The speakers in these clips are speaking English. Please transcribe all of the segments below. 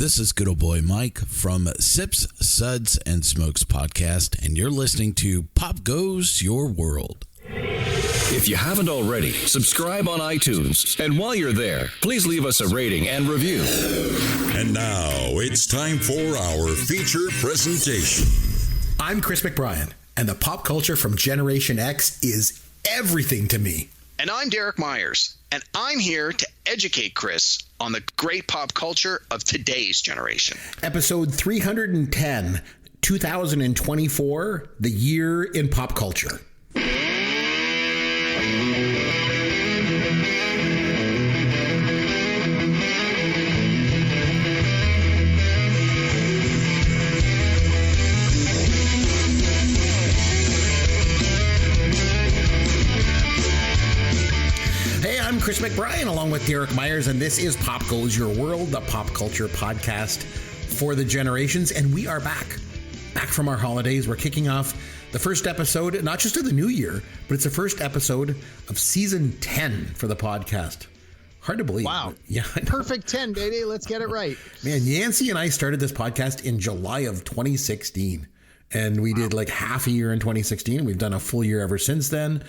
This is good old boy Mike from Sips, Suds, and Smokes podcast, and you're listening to Pop Goes Your World. If you haven't already, subscribe on iTunes. And while you're there, please leave us a rating and review. And now it's time for our feature presentation. I'm Chris McBrien, and the pop culture from Generation X is everything to me. And I'm Derek Myers, and I'm here to educate Chris on the great pop culture of today's generation. Episode 310, 2024, the year in pop culture. Chris McBrien along with Derek Myers, and this is Pop Goes Your World, the pop culture podcast for the generations. And we are back from our holidays. We're kicking off the first episode, not just of the new year, but it's the first episode of season 10 for the podcast. Hard to believe. Wow. Yeah. Perfect 10, baby. Let's get it right. Man, Yancey and I started this podcast in July of 2016, and we did like half a year in 2016. We've done a full year ever since then.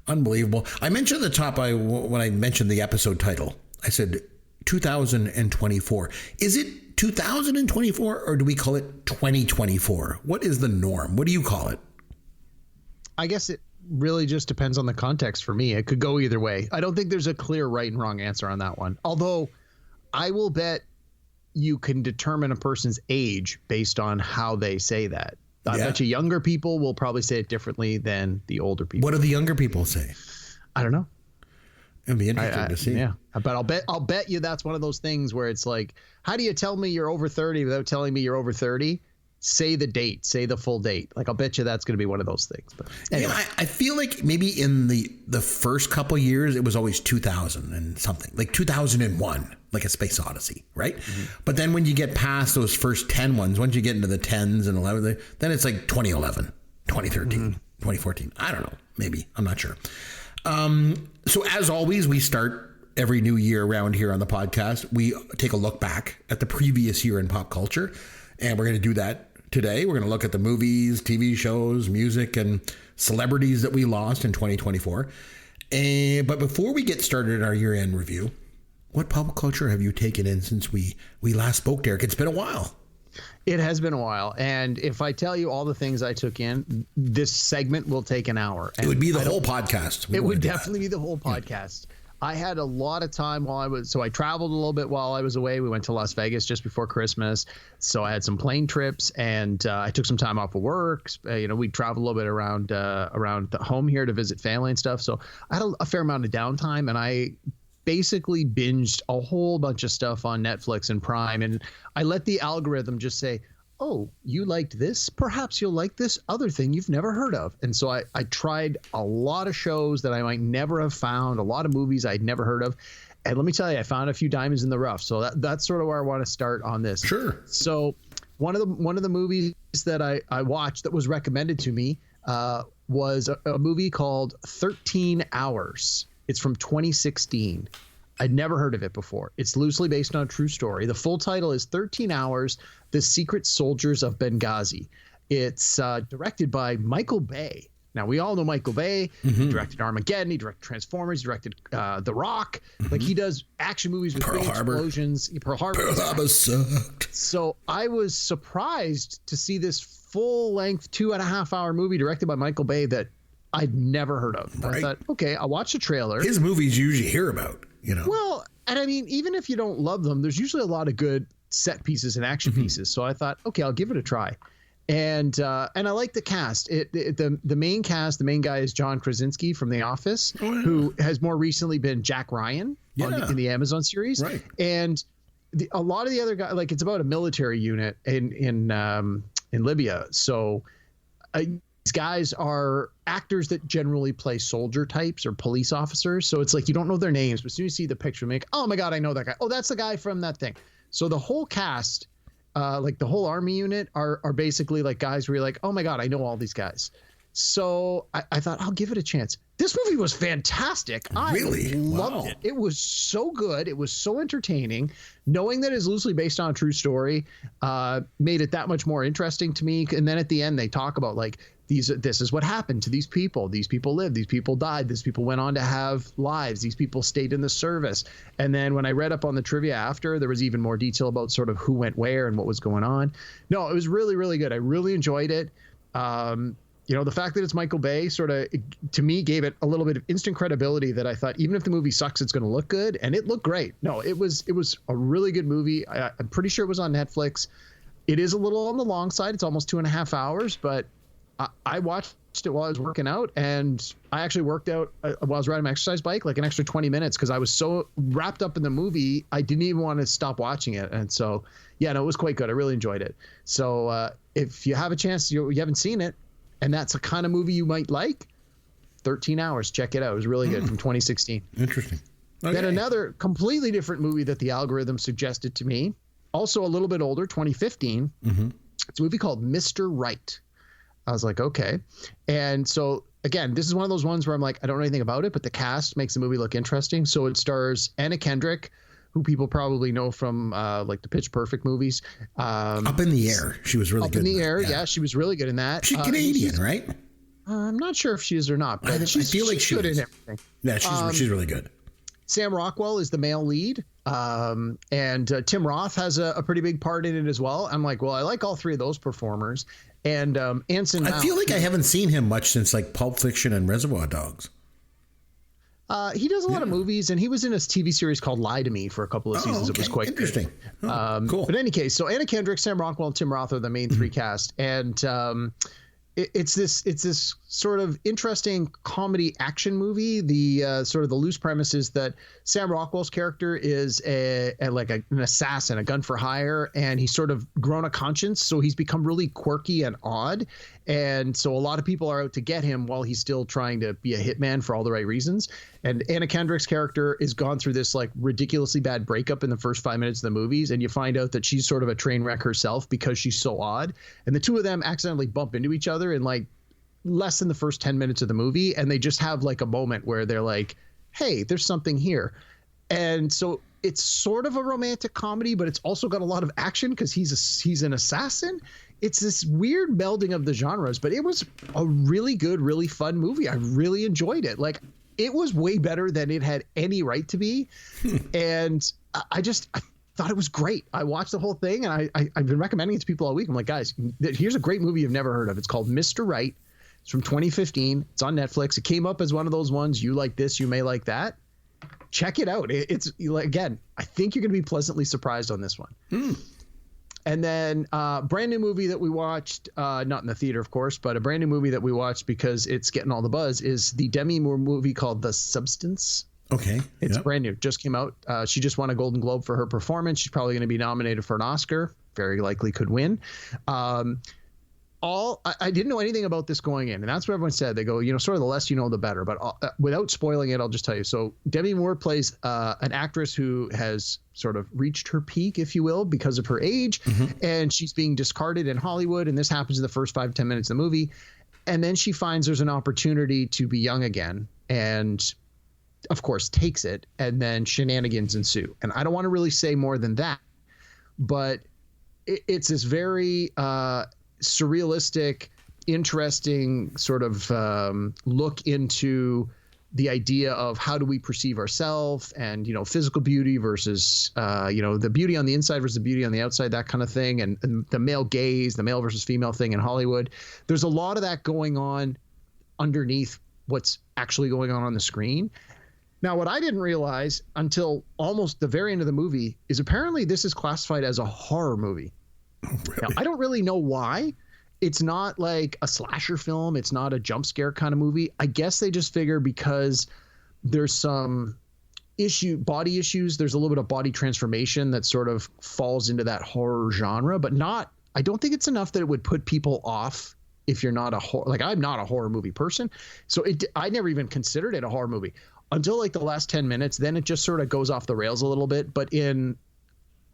Unbelievable. I mentioned at the top, when I mentioned the episode title, I said 2024. Is it 2024 or do we call it 2024? What is the norm? What do you call it? I guess it really just depends on the context for me. It could go either way. I don't think there's a clear right and wrong answer on that one. Although I will bet you can determine a person's age based on how they say that. I bet you younger people will probably say it differently than the older people. What do the younger people say? I don't know. It'd be interesting to see. Yeah, but I'll bet you that's one of those things where it's like, how do you tell me you're over 30 without telling me you're over 30? Say the date, say the full date. Like, I'll bet you that's going to be one of those things. But anyway. Yeah, I feel like maybe in the first couple years, it was always 2000 and something, like 2001, like A Space Odyssey, right? Mm-hmm. But then when you get past those first 10 ones, once you get into the 10s and 11s, then it's like 2011, 2013, 2014. I don't know. Maybe. I'm not sure. So as always, we start every new year around here on the podcast. We take a look back at the previous year in pop culture, and we're going to do that today. We're going to look at the movies, TV shows, music, and celebrities that we lost in 2024. But before we get started in our year-end review, what pop culture have you taken in since we last spoke, Derek? It's been a while. It has been a while. And if I tell you all the things I took in, this segment will take an hour. It would be the whole podcast. It would definitely be the whole podcast. I had a lot of time so I traveled a little bit while I was away. We went to Las Vegas just before Christmas. So I had some plane trips, and I took some time off of work. We traveled a little bit around the home here to visit family and stuff. So I had a fair amount of downtime, and I basically binged a whole bunch of stuff on Netflix and Prime. And I let the algorithm just say, oh, you liked this? Perhaps you'll like this other thing you've never heard of. And so I tried a lot of shows that I might never have found, a lot of movies I'd never heard of. And let me tell you, I found a few diamonds in the rough. So that's sort of where I want to start on this. Sure. So one of the movies that I watched that was recommended to me was a movie called 13 Hours. It's from 2016. I'd never heard of it before. It's loosely based on a true story. The full title is 13 Hours, The Secret Soldiers of Benghazi. It's directed by Michael Bay. Now, we all know Michael Bay. Mm-hmm. He directed Armageddon. He directed Transformers. He directed The Rock. Mm-hmm. Like, he does action movies with big explosions. Pearl Harbor sucked. So I was surprised to see this full-length 2.5-hour movie directed by Michael Bay that I'd never heard of. Right. I thought, okay, I'll watch the trailer. His movies you usually hear about, Well, and I mean, even if you don't love them, there's usually a lot of good set pieces and action pieces. So I thought, okay, I'll give it a try. And I like the cast. The main cast, the main guy is John Krasinski from The Office, who has more recently been Jack Ryan in the Amazon series. Right. And a lot of the other guys, like, it's about a military unit in Libya. So these guys are actors that generally play soldier types or police officers. So it's like you don't know their names, but as soon as you see the picture, you make, oh my God, I know that guy. Oh, that's the guy from that thing. So the whole cast, like the whole army unit, are basically like guys where you're like, oh my God, I know all these guys. So I thought I'll give it a chance. This movie was fantastic. Really? I loved Wow. it. It was so good. It was so entertaining. Knowing that it's loosely based on a true story made it that much more interesting to me. And then at the end, they talk about like this is what happened to these people. These people lived. These people died. These people went on to have lives. These people stayed in the service. And then when I read up on the trivia after, there was even more detail about sort of who went where and what was going on. No, it was really, really good. I really enjoyed it. The fact that it's Michael Bay sort of, to me, gave it a little bit of instant credibility that I thought, even if the movie sucks, it's going to look good. And it looked great. No, it was a really good movie. I'm pretty sure it was on Netflix. It is a little on the long side. It's almost 2.5 hours, but I watched it while I was working out, and I actually worked out while I was riding my exercise bike, like an extra 20 minutes, because I was so wrapped up in the movie, I didn't even want to stop watching it. And so, yeah, no, it was quite good. I really enjoyed it. So if you have a chance, you haven't seen it, and that's a kind of movie you might like, 13 Hours. Check it out. It was really good from 2016. Interesting. Okay. Then another completely different movie that the algorithm suggested to me, also a little bit older, 2015. It's a movie called Mr. Right. I was like, okay. And so, again, this is one of those ones where I'm like, I don't know anything about it, but the cast makes the movie look interesting. So it stars Anna Kendrick, who people probably know from like the Pitch Perfect movies. Up in the Air. She was really good. Up in the that. Air. Yeah, she was really good in that. She's Canadian, right? I'm not sure if she is or not, but I feel like she's good is. in everything. Yeah, she's really good. Sam Rockwell is the male lead. And Tim Roth has a pretty big part in it as well. I'm like, well, I like all three of those performers. And Anson Mount, I feel like I haven't seen him much since like Pulp Fiction and Reservoir Dogs. He does a lot of movies, and he was in a TV series called Lie to Me for a couple of seasons. Okay. It was quite interesting. Good. Cool. But in any case, so Anna Kendrick, Sam Rockwell, and Tim Roth are the main three cast. And it's this sort of interesting comedy action movie. The sort of the loose premise is that Sam Rockwell's character is an assassin, a gun for hire, and he's sort of grown a conscience, so he's become really quirky and odd. And so a lot of people are out to get him while he's still trying to be a hitman for all the right reasons. And Anna Kendrick's character is gone through this like ridiculously bad breakup in the first 5 minutes of the movies, and you find out that she's sort of a train wreck herself because she's so odd. And the two of them accidentally bump into each other in like less than the first 10 minutes of the movie, and they just have like a moment where they're like, hey, there's something here. And so it's sort of a romantic comedy, but it's also got a lot of action because he's an assassin. It's this weird melding of the genres, but it was a really good, really fun movie. I really enjoyed it. Like, it was way better than it had any right to be. And I thought it was great. I watched the whole thing, and I've been recommending it to people all week. I'm like, guys, here's a great movie you've never heard of. It's called Mr. Right. It's from 2015. It's on Netflix. It came up as one of those ones, you like this, you may like that. Check it out. It's again, I think you're going to be pleasantly surprised on this one. And then brand new movie that we watched, not in the theater, of course, but a brand new movie that we watched because it's getting all the buzz is the Demi Moore movie called The Substance. Okay. It's brand new. Just came out. She just won a Golden Globe for her performance. She's probably going to be nominated for an Oscar. Very likely could win. I didn't know anything about this going in, and that's what everyone said. They go, sort of the less you know, the better. But without spoiling it, I'll just tell you. So Demi Moore plays an actress who has sort of reached her peak, if you will, because of her age, and she's being discarded in Hollywood. And this happens in the first 5-10 minutes of the movie, and then she finds there's an opportunity to be young again, and of course takes it, and then shenanigans ensue. And I don't want to really say more than that, but it's this very surrealistic, interesting sort of look into the idea of how do we perceive ourselves, and physical beauty versus the beauty on the inside versus the beauty on the outside, that kind of thing, and the male gaze, the male versus female thing in Hollywood. There's a lot of that going on underneath what's actually going on the screen. Now, what I didn't realize until almost the very end of the movie is apparently this is classified as a horror movie. Really? Now, I don't really know why. It's not like a slasher film. It's not a jump scare kind of movie. I guess they just figure because there's some body issues. There's a little bit of body transformation that sort of falls into that horror genre, but I don't think it's enough that it would put people off if you're not a horror. Like, I'm not a horror movie person. So I never even considered it a horror movie until like the last 10 minutes. Then it just sort of goes off the rails a little bit, but in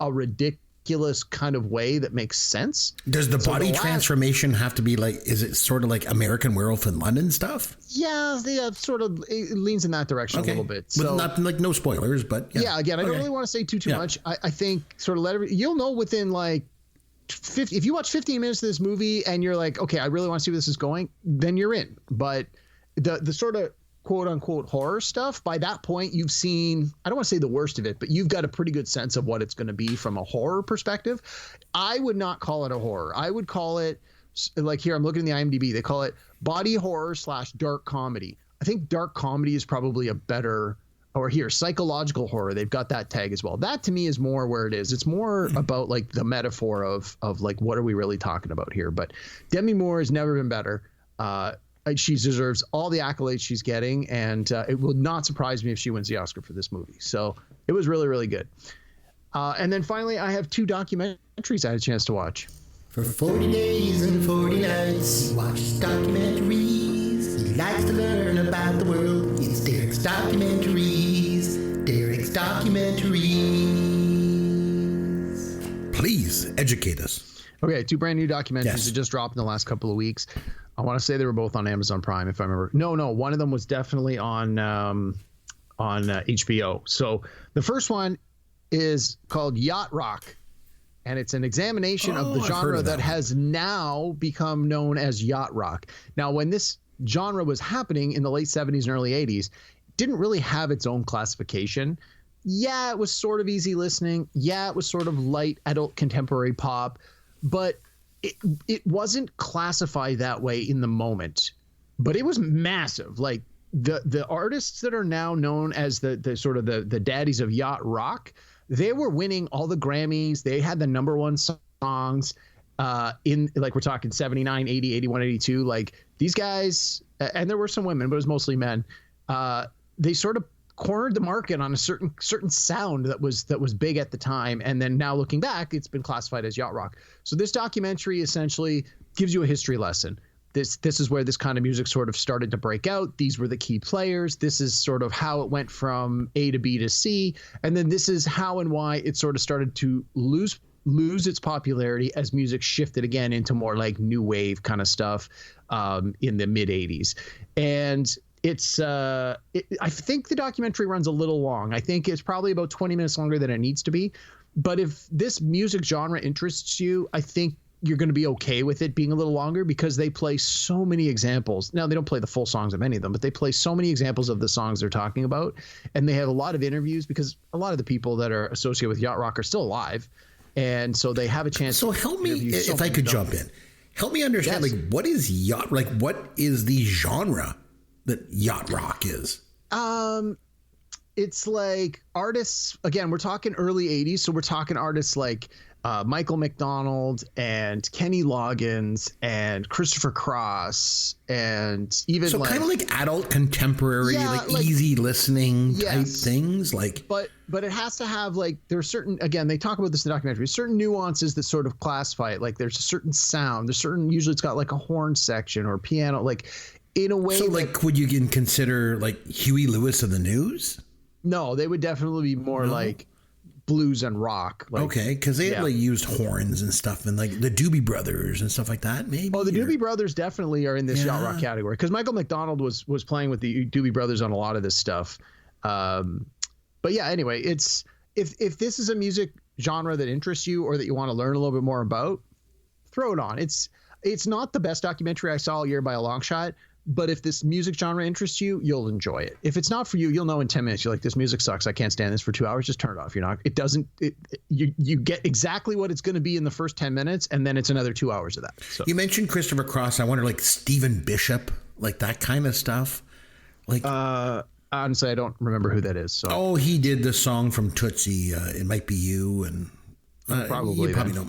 a ridiculous ridiculous kind of way that makes sense. Does the body transformation have to be like, is it sort of like American Werewolf in London stuff? Yeah, sort of it leans in that direction a little bit. So, not like no spoilers, but yeah, again, I don't really want to say too much. I think sort of you'll know within like 50, if you watch 15 minutes of this movie and you're like, okay, I really want to see where this is going, then you're in. But the sort of quote unquote horror stuff, by that point you've seen, I don't want to say the worst of it, but you've got a pretty good sense of what it's going to be from a horror perspective. I would not call it a horror. I would call it, like, here I'm looking at the IMDb, they call it body horror / dark comedy. I think dark comedy is probably a better, or here, psychological horror, they've got that tag as well. That to me is more where it is. It's more about like the metaphor of like, what are we really talking about here? But Demi Moore has never been better. She deserves all the accolades she's getting, and it will not surprise me if she wins the Oscar for this movie. So it was really, really good. And then finally, I have 2 documentaries I had a chance to watch. For 40 days and 40 nights, he watches documentaries. He likes to learn about the world. It's Derek's Documentaries. Derek's Documentaries. Please educate us. Okay, 2 brand new documentaries that just dropped in the last couple of weeks. I want to say they were both on Amazon Prime, if I remember. No, one of them was definitely on HBO. So the first one is called Yacht Rock, and it's an examination of the genre that has now become known as yacht rock. Now, when this genre was happening in the late 70s and early 80s, it didn't really have its own classification. Yeah, it was sort of easy listening. Yeah, it was sort of light adult contemporary pop, but it wasn't classified that way in the moment, but it was massive. Like the artists that are now known as the sort of the daddies of yacht rock, they were winning all the Grammys. They had the #1 songs in, like, we're talking 79, 80, 81, 82. Like, these guys, and there were some women, but it was mostly men. They sort of cornered the market on a certain sound that was big at the time, and then now looking back, it's been classified as yacht rock. So this documentary essentially gives you a history lesson. This is where this kind of music sort of started to break out. These were the key players. This is sort of how it went from A to B to C, and then this is how and why it sort of started to lose its popularity as music shifted again into more like new wave kind of stuff in the mid 80s. And it's I think the documentary runs a little long. I think it's probably about 20 minutes longer than it needs to be. But if this music genre interests you, I think you're going to be okay with it being a little longer, because they play so many examples. Now, they don't play the full songs of many of them, but they play so many examples of the songs they're talking about. And they have a lot of interviews, because a lot of the people that are associated with yacht rock are still alive. And so they have a chance. So help me, if I could jump in, help me understand, like, what is yacht, like, what is the genre that yacht rock is? It's like artists, again, we're talking early 80s. So we're talking artists like Michael McDonald and Kenny Loggins and Christopher Cross, and even so kind of like adult contemporary, like easy listening type things, like. But it has to have, like, there's certain, again, they talk about this in the documentary, certain nuances that sort of classify it. Like, there's a certain sound, there's certain, usually it's got like a horn section or piano, like, in a way. So like, would you consider like Huey Lewis of the News? No, they would definitely be more like blues and rock. Like, okay, because they like used horns and stuff, and like the Doobie Brothers and stuff like that. Maybe. Oh, the Doobie Brothers definitely are in this yacht rock category, because Michael McDonald was playing with the Doobie Brothers on a lot of this stuff. But yeah, anyway, it's if this is a music genre that interests you or that you want to learn a little bit more about, throw it on. It's not the best documentary I saw all year by a long shot. But if this music genre interests you, you'll enjoy it. If it's not for you, you'll know in 10 minutes. You're like, this music sucks. I can't stand this for 2 hours. Just turn it off. You get exactly what it's going to be in the first 10 minutes, and then it's another 2 hours of that. So you mentioned Christopher Cross. I wonder, like, Stephen Bishop, like that kind of stuff. Like, honestly, I don't remember who that is. So. He did the song from Tootsie. It Might Be You, and probably you probably know.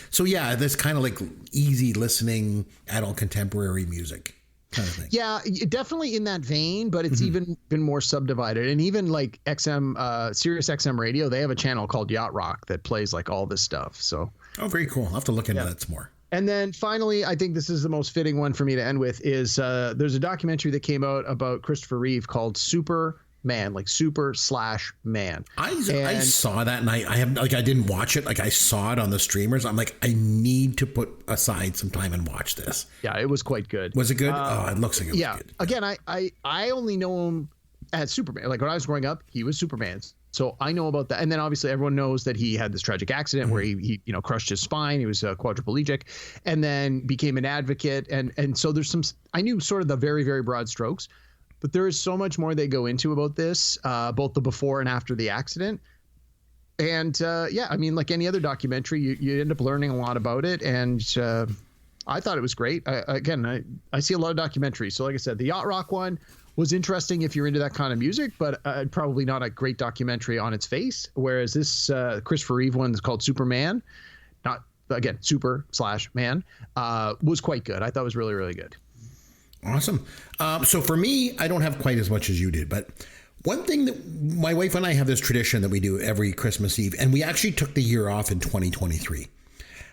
So yeah, this kind of like easy listening adult contemporary music kind of thing. Yeah, definitely in that vein, but it's even been more subdivided. And even like Sirius XM Radio, they have a channel called Yacht Rock that plays like all this stuff. So very cool. I'll have to look into that some more. And then finally, I think this is the most fitting one for me to end with, is there's a documentary that came out about Christopher Reeve called Super man, like super/man. I saw that, and I didn't watch it. Like, I saw it on the streamers. I'm like, I need to put aside some time and watch this. Yeah, it was quite good. Was it good? It looks like it was good. Again, I only know him as Superman. Like, when I was growing up, he was Superman. So I know about that. And then obviously everyone knows that he had this tragic accident where he crushed his spine. He was quadriplegic, and then became an advocate. And so I knew sort of the very, very broad strokes, but there is so much more they go into about this, both the before and after the accident. And I mean, like any other documentary, you end up learning a lot about it. And I thought it was great. I see a lot of documentaries. So like I said, the Yacht Rock one was interesting if you're into that kind of music, but probably not a great documentary on its face. Whereas this Christopher Reeve one is called Superman, not again, super/man, was quite good. I thought it was really, really good. Awesome. So for me, I don't have quite as much as you did, but one thing that my wife and I have this tradition that we do every Christmas Eve, and we actually took the year off in 2023,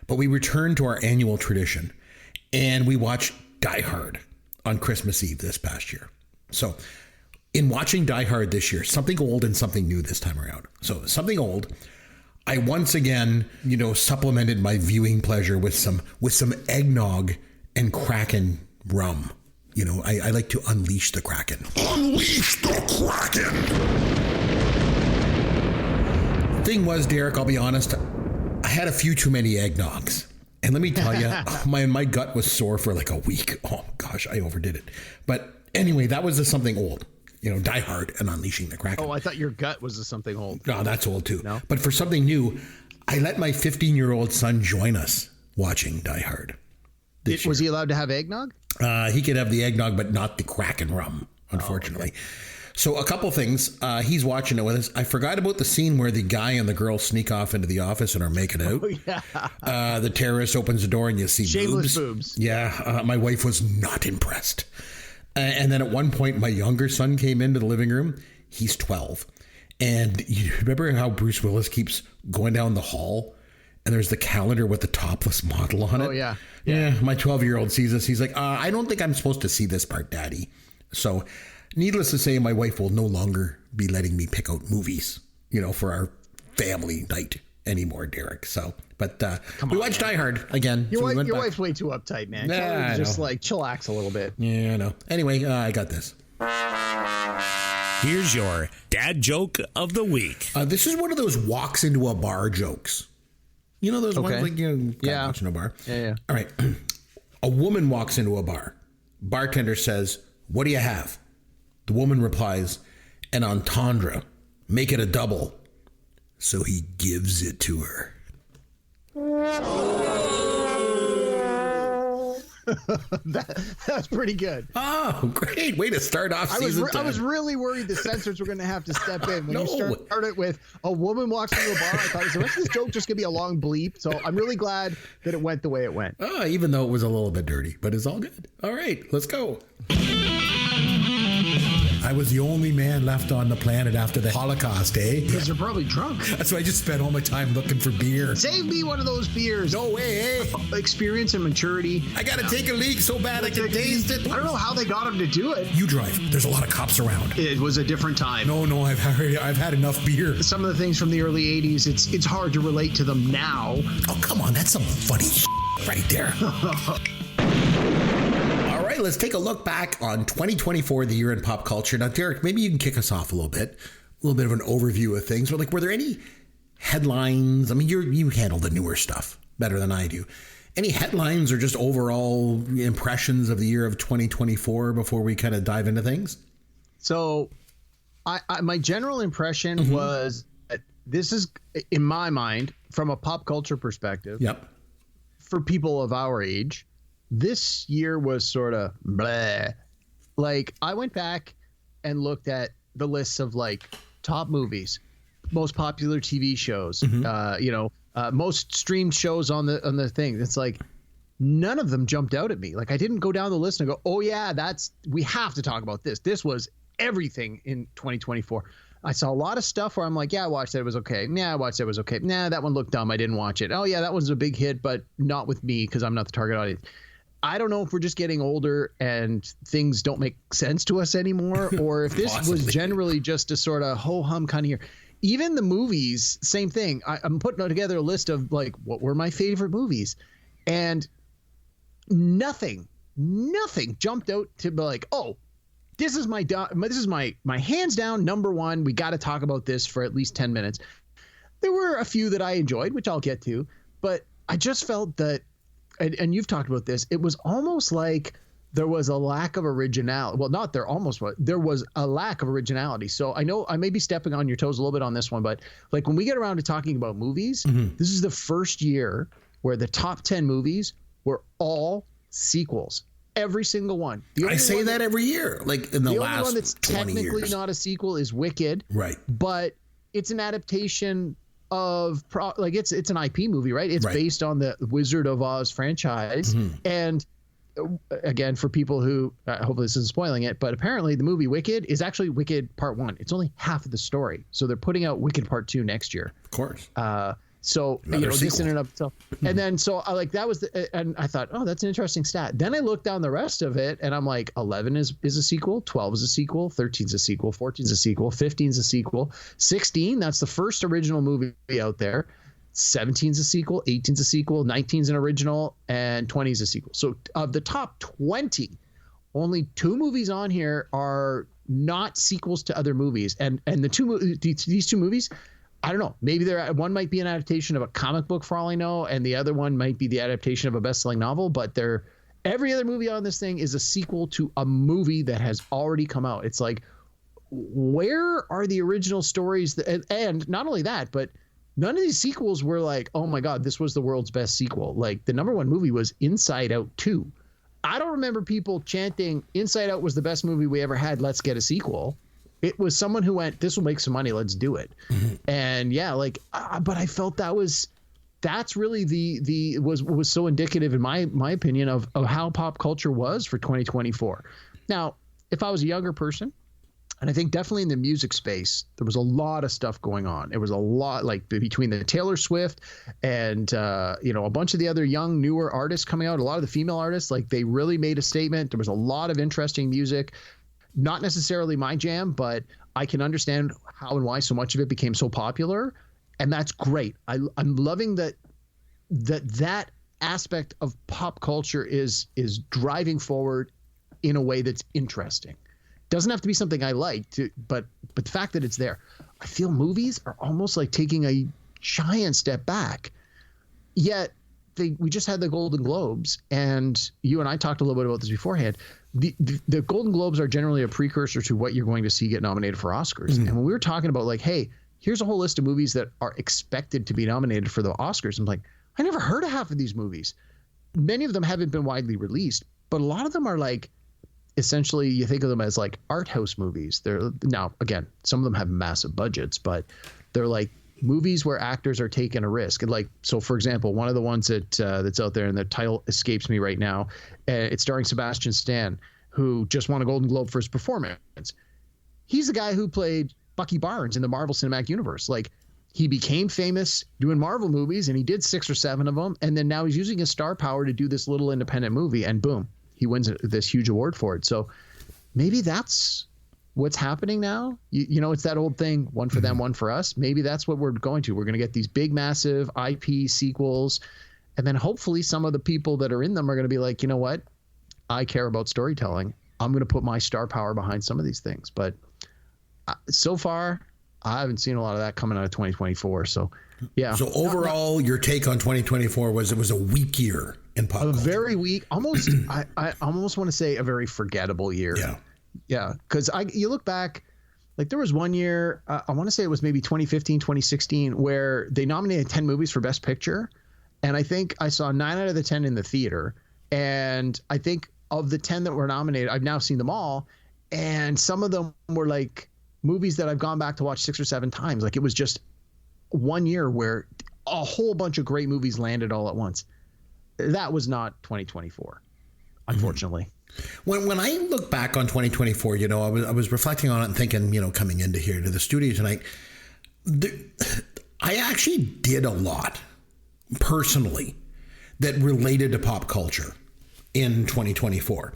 but we returned to our annual tradition, and we watched Die Hard on Christmas Eve this past year. So in watching Die Hard this year, something old and something new this time around. So something old, I once again, supplemented my viewing pleasure with some eggnog and Kraken rum. I like to unleash the Kraken. Unleash the Kraken! Thing was, Derek, I'll be honest, I had a few too many eggnogs. And let me tell you, my gut was sore for like a week. Oh, gosh, I overdid it. But anyway, that was something old. Die Hard and Unleashing the Kraken. Oh, I thought your gut was something old. No, that's old too. No? But for something new, I let my 15-year-old son join us watching Die Hard. Was he allowed to have eggnog? He could have the eggnog, but not the Kraken rum, unfortunately. Oh, okay. So a couple things. He's watching it with us. I forgot about the scene where the guy and the girl sneak off into the office and are making out. Oh, yeah. The terrorist opens the door and you see shameless boobs. Yeah. My wife was not impressed. And then at one point, my younger son came into the living room. He's 12. And you remember how Bruce Willis keeps going down the hall and there's the calendar with the topless model on it? Oh, yeah. Yeah, my 12-year-old sees this. He's like, I don't think I'm supposed to see this part, Daddy. So needless to say, my wife will no longer be letting me pick out movies, for our family night anymore, Derek. So, but we watched Die Hard again. Your wife's way too uptight, man. Nah, just like chillax a little bit. Yeah, I know. Anyway, I got this. Here's your dad joke of the week. This is one of those walks into a bar jokes. Those ones like walks into a bar. Yeah. All right. A woman walks into a bar. Bartender says, "What do you have?" The woman replies, "An entendre. Make it a double." So he gives it to her. That's pretty good. Oh, great. Way to start off season 10. I was really worried the censors were going to have to step in. When you started with a woman walks into a bar, I thought, is the rest of this joke just going to be a long bleep? So I'm really glad that it went the way it went. Even though it was a little bit dirty, but it's all good. All right, let's go. I was the only man left on the planet after the Holocaust, eh? Because you're probably drunk. That's why I just spent all my time looking for beer. Save me one of those beers. No way, eh? Experience and maturity. I got to take a leak so bad I can taste it. I don't know how they got him to do it. You drive. There's a lot of cops around. It was a different time. No, I've had enough beer. Some of the things from the early 80s, it's hard to relate to them now. Oh, come on. That's some funny right there. All right, let's take a look back on 2024, the year in pop culture. Now, Derek, maybe you can kick us off a little bit of an overview of things. But were there any headlines? I mean, you handle the newer stuff better than I do. Any headlines or just overall impressions of the year of 2024 before we kind of dive into things? So, my general impression was that this is, in my mind, from a pop culture perspective. Yep. For people of our age, this year was sort of bleh. Like, I went back and looked at the lists of top movies, most popular TV shows, most streamed shows on the thing. It's like none of them jumped out at me. Like, I didn't go down the list and go, oh yeah, we have to talk about this. This was everything in 2024. I saw a lot of stuff where I'm like, yeah, I watched that. It was okay. Yeah, I watched that. It was okay. Nah, that one looked dumb. I didn't watch it. Oh yeah, that one's a big hit, but not with me because I'm not the target audience. I don't know if we're just getting older and things don't make sense to us anymore, or if this was generally just a sort of ho-hum kind of year. Even the movies, same thing. I'm putting together a list of like what were my favorite movies, and nothing jumped out to be like, oh, this is my hands down number one. We got to talk about this for at least 10 minutes. There were a few that I enjoyed, which I'll get to, but I just felt that, and you've talked about this, it was almost like there was a lack of originality. Well, not there almost was. There was a lack of originality. So I know I may be stepping on your toes a little bit on this one, but like when we get around to talking about movies, this is the first year where the top 10 movies were all sequels. Every single one. I say that every year, like in the last 20 years. The only one that's technically not a sequel is Wicked. Right. But it's an adaptation of it's an IP movie, right? It's based on the Wizard of Oz franchise. And again, for people who hopefully this isn't spoiling it, but apparently the movie Wicked is actually Wicked Part 1. It's only half of the story. So they're putting out Wicked Part 2 next year. Of course. So another this in and of itself, and then so I like that was and I thought, oh, that's an interesting stat. Then I looked down the rest of it, and I'm like, 11 is a sequel, 12 is a sequel, 13 is a sequel, 14 is a sequel, 15 is a sequel, 16 that's the first original movie out there, 17 is a sequel, 18 is a sequel, 19 is an original, and 20 is a sequel. So of the top 20, only 2 movies on here are not sequels to other movies, and these 2 movies. I don't know. Maybe one might be an adaptation of a comic book for all I know, and the other one might be the adaptation of a best-selling novel. But every other movie on this thing is a sequel to a movie that has already come out. It's like, where are the original stories? And not only that, but none of these sequels were like, oh my God, this was the world's best sequel. Like the number one movie was Inside Out 2. I don't remember people chanting Inside Out was the best movie we ever had. Let's get a sequel. It was someone who went, this will make some money. Let's do it. And yeah, but I felt that's really was so indicative in my opinion of how pop culture was for 2024. Now, if I was a younger person, and I think definitely in the music space, there was a lot of stuff going on. It was a lot like between the Taylor Swift and, a bunch of the other young, newer artists coming out, a lot of the female artists, like they really made a statement. There was a lot of interesting music. Not necessarily my jam, but I can understand how and why so much of it became so popular, and that's great. I'm loving that aspect of pop culture is driving forward in a way that's interesting. Doesn't have to be something I like, but the fact that it's there. I feel movies are almost like taking a giant step back. Yet we just had the Golden Globes, and you and I talked a little bit about this beforehand. The Golden Globes are generally a precursor to what you're going to see get nominated for Oscars. And when we were talking about like, hey, here's a whole list of movies that are expected to be nominated for the Oscars, I'm like, I never heard of half of these movies. Many of them haven't been widely released, but a lot of them are like, essentially you think of them as like art house movies. Now, again, some of them have massive budgets, but they're like movies where actors are taking a risk. And like, so for example, one of the ones that's out there, and the title escapes me right now, it's starring Sebastian Stan, who just won a Golden Globe for his performance. He's the guy who played Bucky Barnes in the Marvel Cinematic Universe. Like, he became famous doing Marvel movies, and he did 6 or 7 of them, and then now he's using his star power to do this little independent movie, and boom, he wins this huge award for it. So maybe that's what's happening now. It's that old thing, one for them, one for us. Maybe that's what we're going to. We're going to get these big, massive IP sequels, and then hopefully some of the people that are in them are going to be like, you know what? I care about storytelling. I'm going to put my star power behind some of these things. But so far, I haven't seen a lot of that coming out of 2024. So, yeah. So overall, your take on 2024 was it was a weak year in pop culture. Very weak, almost. I almost want to say a very forgettable year. Yeah. Because you look back, like there was one year, I want to say it was maybe 2015, 2016, where they nominated 10 movies for Best Picture. And I think I saw 9 out of the 10 in the theater. And I think of the 10 that were nominated, I've now seen them all. And some of them were like movies that I've gone back to watch 6 or 7 times. Like it was just one year where a whole bunch of great movies landed all at once. That was not 2024, unfortunately. When I look back on 2024, I was reflecting on it and thinking, coming into here to the studio tonight, I actually did a lot personally that related to pop culture in 2024.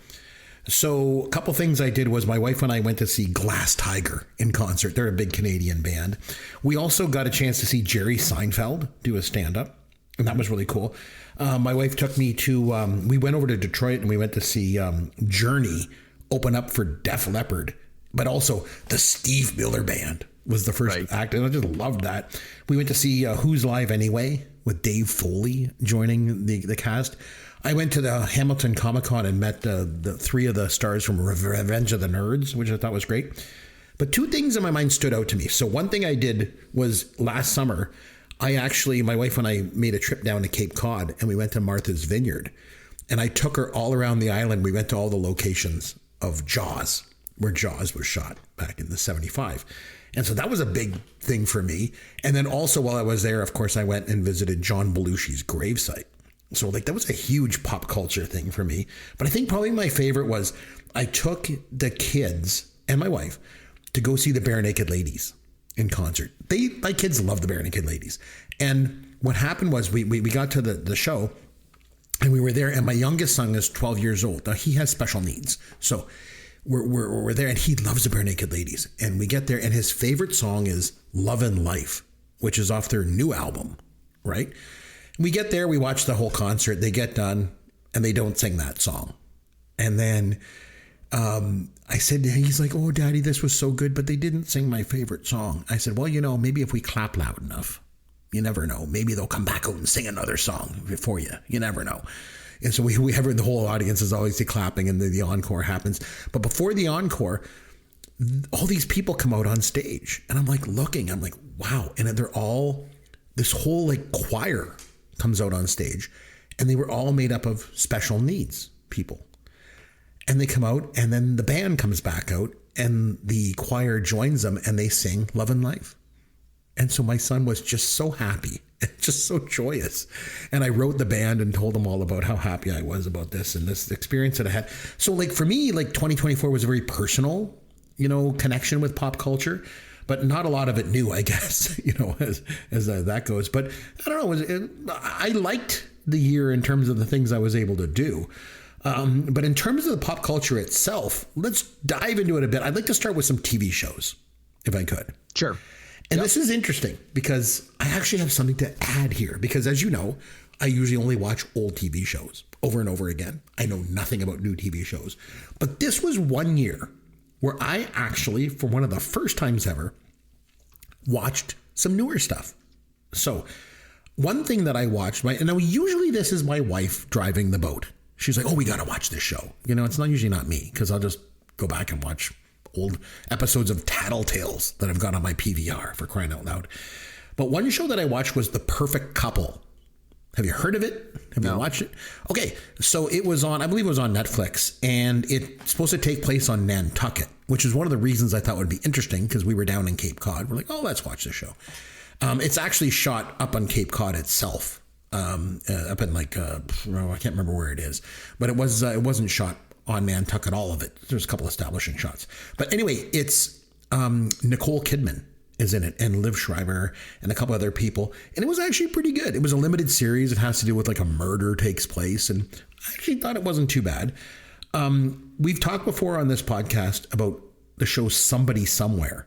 So a couple things I did was my wife and I went to see Glass Tiger in concert. They're a big Canadian band. We also got a chance to see Jerry Seinfeld do a stand-up, and that was really cool. My wife took me to, we went over to Detroit and we went to see Journey open up for Def Leppard, but also the Steve Miller Band was the first act, and I just loved that. We went to see Who's Live Anyway with Dave Foley joining the cast. I went to the Hamilton Comic Con and met the three of the stars from Revenge of the Nerds, which I thought was great. But two things in my mind stood out to me. So one thing I did was last summer, my wife and I made a trip down to Cape Cod, and we went to Martha's Vineyard. And I took her all around the island. We went to all the locations of Jaws, where Jaws was shot back in the 75. And so that was a big thing for me. And then also while I was there, of course, I went and visited John Belushi's gravesite. So like that was a huge pop culture thing for me. But I think probably my favorite was I took the kids and my wife to go see the Bare Naked Ladies in concert. My kids love the Bare Naked Ladies. And what happened was we got to the show and we were there, and my youngest son is 12 years old. Now he has special needs. So we're there, and he loves the Bare Naked Ladies. And we get there, and his favorite song is Love and Life, which is off their new album, right? We get there, we watch the whole concert, they get done, and they don't sing that song. And then I said, he's like, oh, Daddy, this was so good, but they didn't sing my favorite song. I said, well, maybe if we clap loud enough, you never know. Maybe they'll come back out and sing another song for you. You never know. And so we have the whole audience is always clapping, and the encore happens. But before the encore, all these people come out on stage, and I'm like looking, I'm like, wow. And they're all, this whole like choir comes out on stage, and they were all made up of special needs people. And they come out, and then the band comes back out, and the choir joins them, and they sing Love and Life. And so my son was just so happy, just so joyous. And I wrote the band and told them all about how happy I was about this and this experience that I had. So like for me, like 2024 was a very personal, connection with pop culture, but not a lot of it new, I guess, as that goes. But I don't know, I liked the year in terms of the things I was able to do. But in terms of the pop culture itself, let's dive into it a bit. I'd like to start with some TV shows, if I could. Sure. And This is interesting because I actually have something to add here. Because as you know, I usually only watch old TV shows over and over again. I know nothing about new TV shows. But this was one year where I actually, for one of the first times ever, watched some newer stuff. So one thing that I watched, and now usually this is my wife driving the boat. She's like, oh, we got to watch this show. It's not usually not me, because I'll just go back and watch old episodes of Tattletales that I've got on my PVR, for crying out loud. But one show that I watched was The Perfect Couple. Have you heard of it? Have you watched it? Okay, so it was on, I believe it was on Netflix, and it's supposed to take place on Nantucket, which is one of the reasons I thought would be interesting, because we were down in Cape Cod. We're like, oh, let's watch this show. It's actually shot up on Cape Cod itself, up in I can't remember where it is, but it wasn't shot on Nantucket, all of it. There's a couple establishing shots. But anyway, it's Nicole Kidman is in it, and Liv Schreiber and a couple other people. And it was actually pretty good. It was a limited series. It has to do with like a murder takes place. And I actually thought it wasn't too bad. We've talked before on this podcast about the show Somebody Somewhere.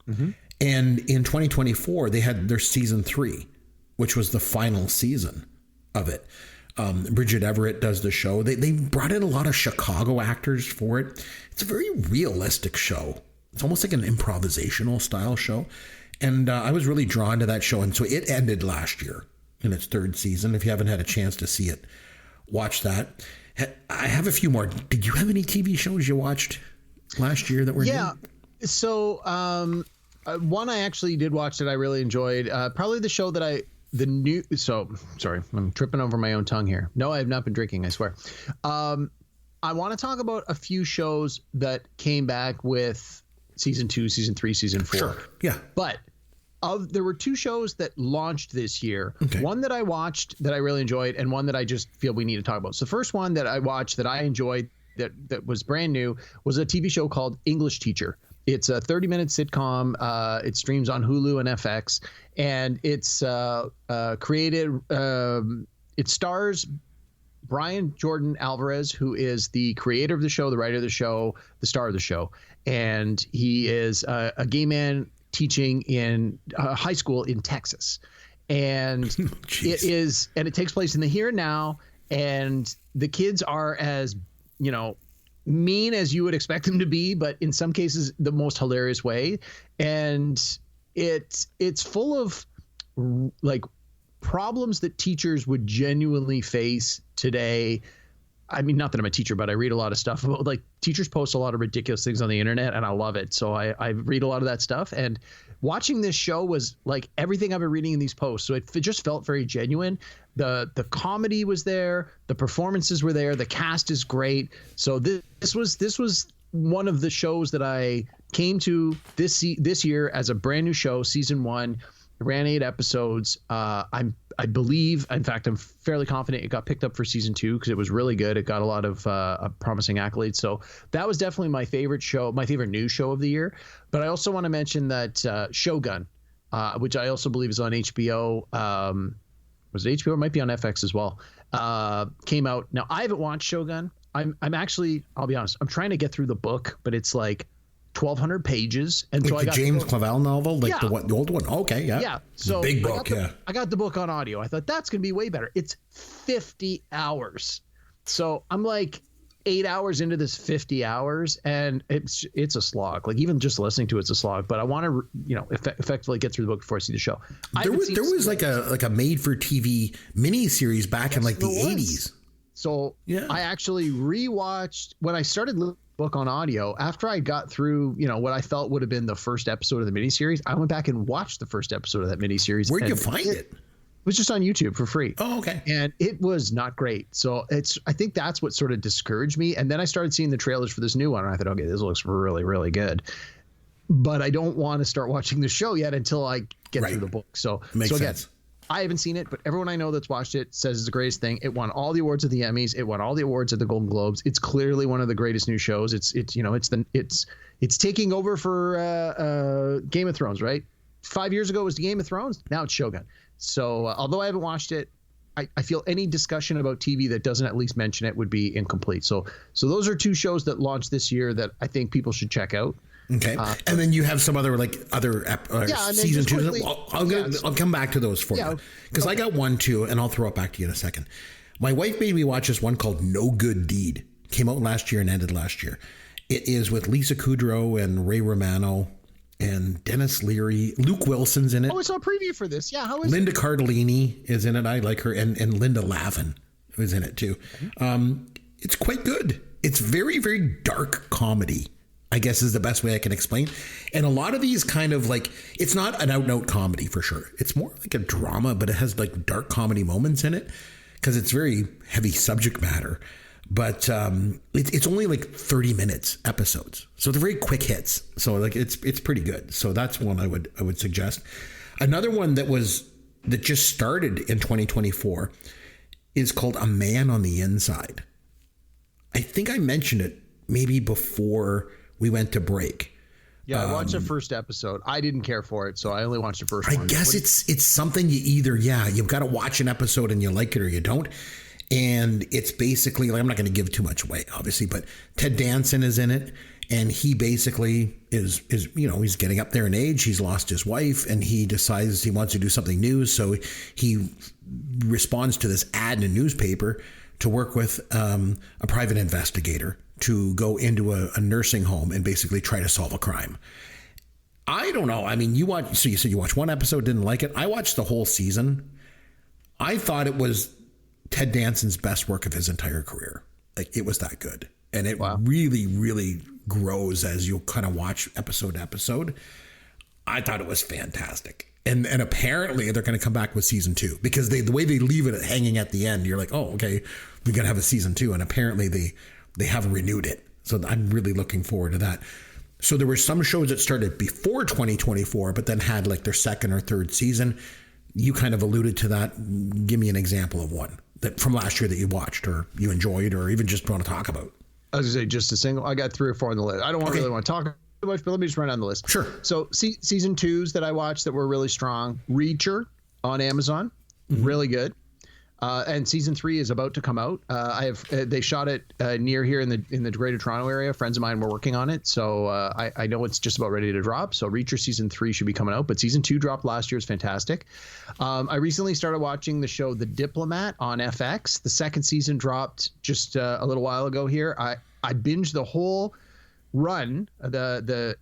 Mm-hmm. And in 2024, they had their season 3, which was the final season of it. Bridget Everett does the show. They brought in a lot of Chicago actors for it. It's a very realistic show. It's almost like an improvisational style show. And I was really drawn to that show. And so it ended last year in its 3rd season. If you haven't had a chance to see it, watch that. I have a few more. Did you have any TV shows you watched last year that were new? So one I actually did watch that I really enjoyed. Probably the show that sorry, I'm tripping over my own tongue here. No, I have not been drinking, I swear. I want to talk about a few shows that came back with season 2, season 3, season 4. Sure. Yeah. But there were 2 shows that launched this year. Okay. One that I watched that I really enjoyed, and one that I just feel we need to talk about. So the first one that I watched that I enjoyed that was brand new was a TV show called English Teacher. It's a 30-minute sitcom. It streams on Hulu and FX, and it's created. It stars Brian Jordan Alvarez, who is the creator of the show, the writer of the show, the star of the show. And he is a gay man teaching in high school in Texas. And it takes place in the here and now. And the kids are as, mean as you would expect them to be, but in some cases the most hilarious way. And it's full of like problems that teachers would genuinely face today. I mean, not that I'm a teacher, but I read a lot of stuff about, like, teachers post a lot of ridiculous things on the internet, and I love it. So I read a lot of that stuff, and watching this show was like everything I've been reading in these posts. So it just felt very genuine. The comedy was there, the performances were there, the cast is great. So this was one of the shows that I came to this year as a brand new show, season 1. It ran 8 episodes. I believe, in fact, I'm fairly confident it got picked up for season 2 because it was really good. It got a lot of promising accolades. So that was definitely my favorite show, my favorite new show of the year. But I also want to mention that Shogun, which I also believe is on HBO. Was it HBO? It might be on FX as well. Came out. Now, I haven't watched Shogun. I'm actually, I'll be honest, I'm trying to get through the book, but it's like 1,200 pages, and like so I got the James Clavell novel, like the old one. Okay, yeah, yeah. So big book, I got the book on audio. I thought that's gonna be way better. It's 50 hours, so I'm like 8 hours into this 50 hours, and it's a slog. Like even just listening to it's a slog. But I want to effectively get through the book before I see the show. There was like a made for TV miniseries back in like the 80s. So yeah. I actually rewatched when I started book on audio after I got through, what I felt would have been the first episode of the miniseries. I went back and watched the first episode of that miniseries. Where'd you find it? It was just on YouTube for free. Oh, okay. And it was not great. So I think that's what sort of discouraged me. And then I started seeing the trailers for this new one, and I thought, okay, this looks really, really good. But I don't want to start watching the show yet until I get through the book. So makes sense. I haven't seen it, but everyone I know that's watched it says it's the greatest thing. It won all the awards at the Emmys. It won all the awards at the Golden Globes. It's clearly one of the greatest new shows. It's taking over for Game of Thrones, right? 5 years ago it was Game of Thrones. Now it's Shogun. So although I haven't watched it, I feel any discussion about TV that doesn't at least mention it would be incomplete. So those are 2 shows that launched this year that I think people should check out. Okay, and then you have some other season 2. I'll come back to those for you because I got 1 too, and I'll throw it back to you in a second. My wife made me watch this one called No Good Deed. Came out last year and ended last year. It is with Lisa Kudrow and Ray Romano and Dennis Leary. Luke Wilson's in it. Oh, it's on preview for this. Yeah, how is Linda Cardellini is in it. I like her, and Linda Lavin was in it too. It's quite good. It's very, very dark comedy, I guess is the best way I can explain. And a lot of these kind of like, it's not an out-and-out comedy for sure. It's more like a drama, but it has like dark comedy moments in it because it's very heavy subject matter. But it's only like 30 minutes episodes. So they're very quick hits. So like it's pretty good. So that's one I would suggest. Another one that just started in 2024 is called A Man on the Inside. I think I mentioned it maybe before we went to break. Yeah, I watched the first episode. I didn't care for it, so I only watched the first one. I guess it's something you either, you've got to watch an episode and you like it or you don't. And it's basically, like, I'm not going to give too much away, obviously, but Ted Danson is in it. And he basically is he's getting up there in age. He's lost his wife and he decides he wants to do something new. So he responds to this ad in a newspaper to work with a private investigator to go into a nursing home and basically try to solve a crime. I don't know. I mean, you said you watched 1 episode, didn't like it. I watched the whole season. I thought it was Ted Danson's best work of his entire career. Like, it was that good. And it really, really grows as you kind of watch episode to episode. I thought it was fantastic. And apparently they're going to come back with season 2 because the way they leave it hanging at the end, you're like, oh, okay, we're going to have a season 2. And apparently they have renewed it. So I'm really looking forward to that. So there were some shows that started before 2024, but then had like their 2nd or 3rd season. You kind of alluded to that. Give me an example of one that from last year that you watched or you enjoyed or even just want to talk about. I was going to say just a single. I got 3 or 4 on the list. I don't really want to talk too much, but let me just run down the list. Sure. So season 2s that I watched that were really strong. Reacher on Amazon. Mm-hmm. Really good. And season 3 is about to come out. They shot it near here in the Greater Toronto area. Friends of mine were working on it, so I know it's just about ready to drop. So Reacher season 3 should be coming out, but season 2 dropped last year. It's fantastic. I recently started watching the show The Diplomat on FX. The second season dropped just a little while ago here. I binged the whole run, the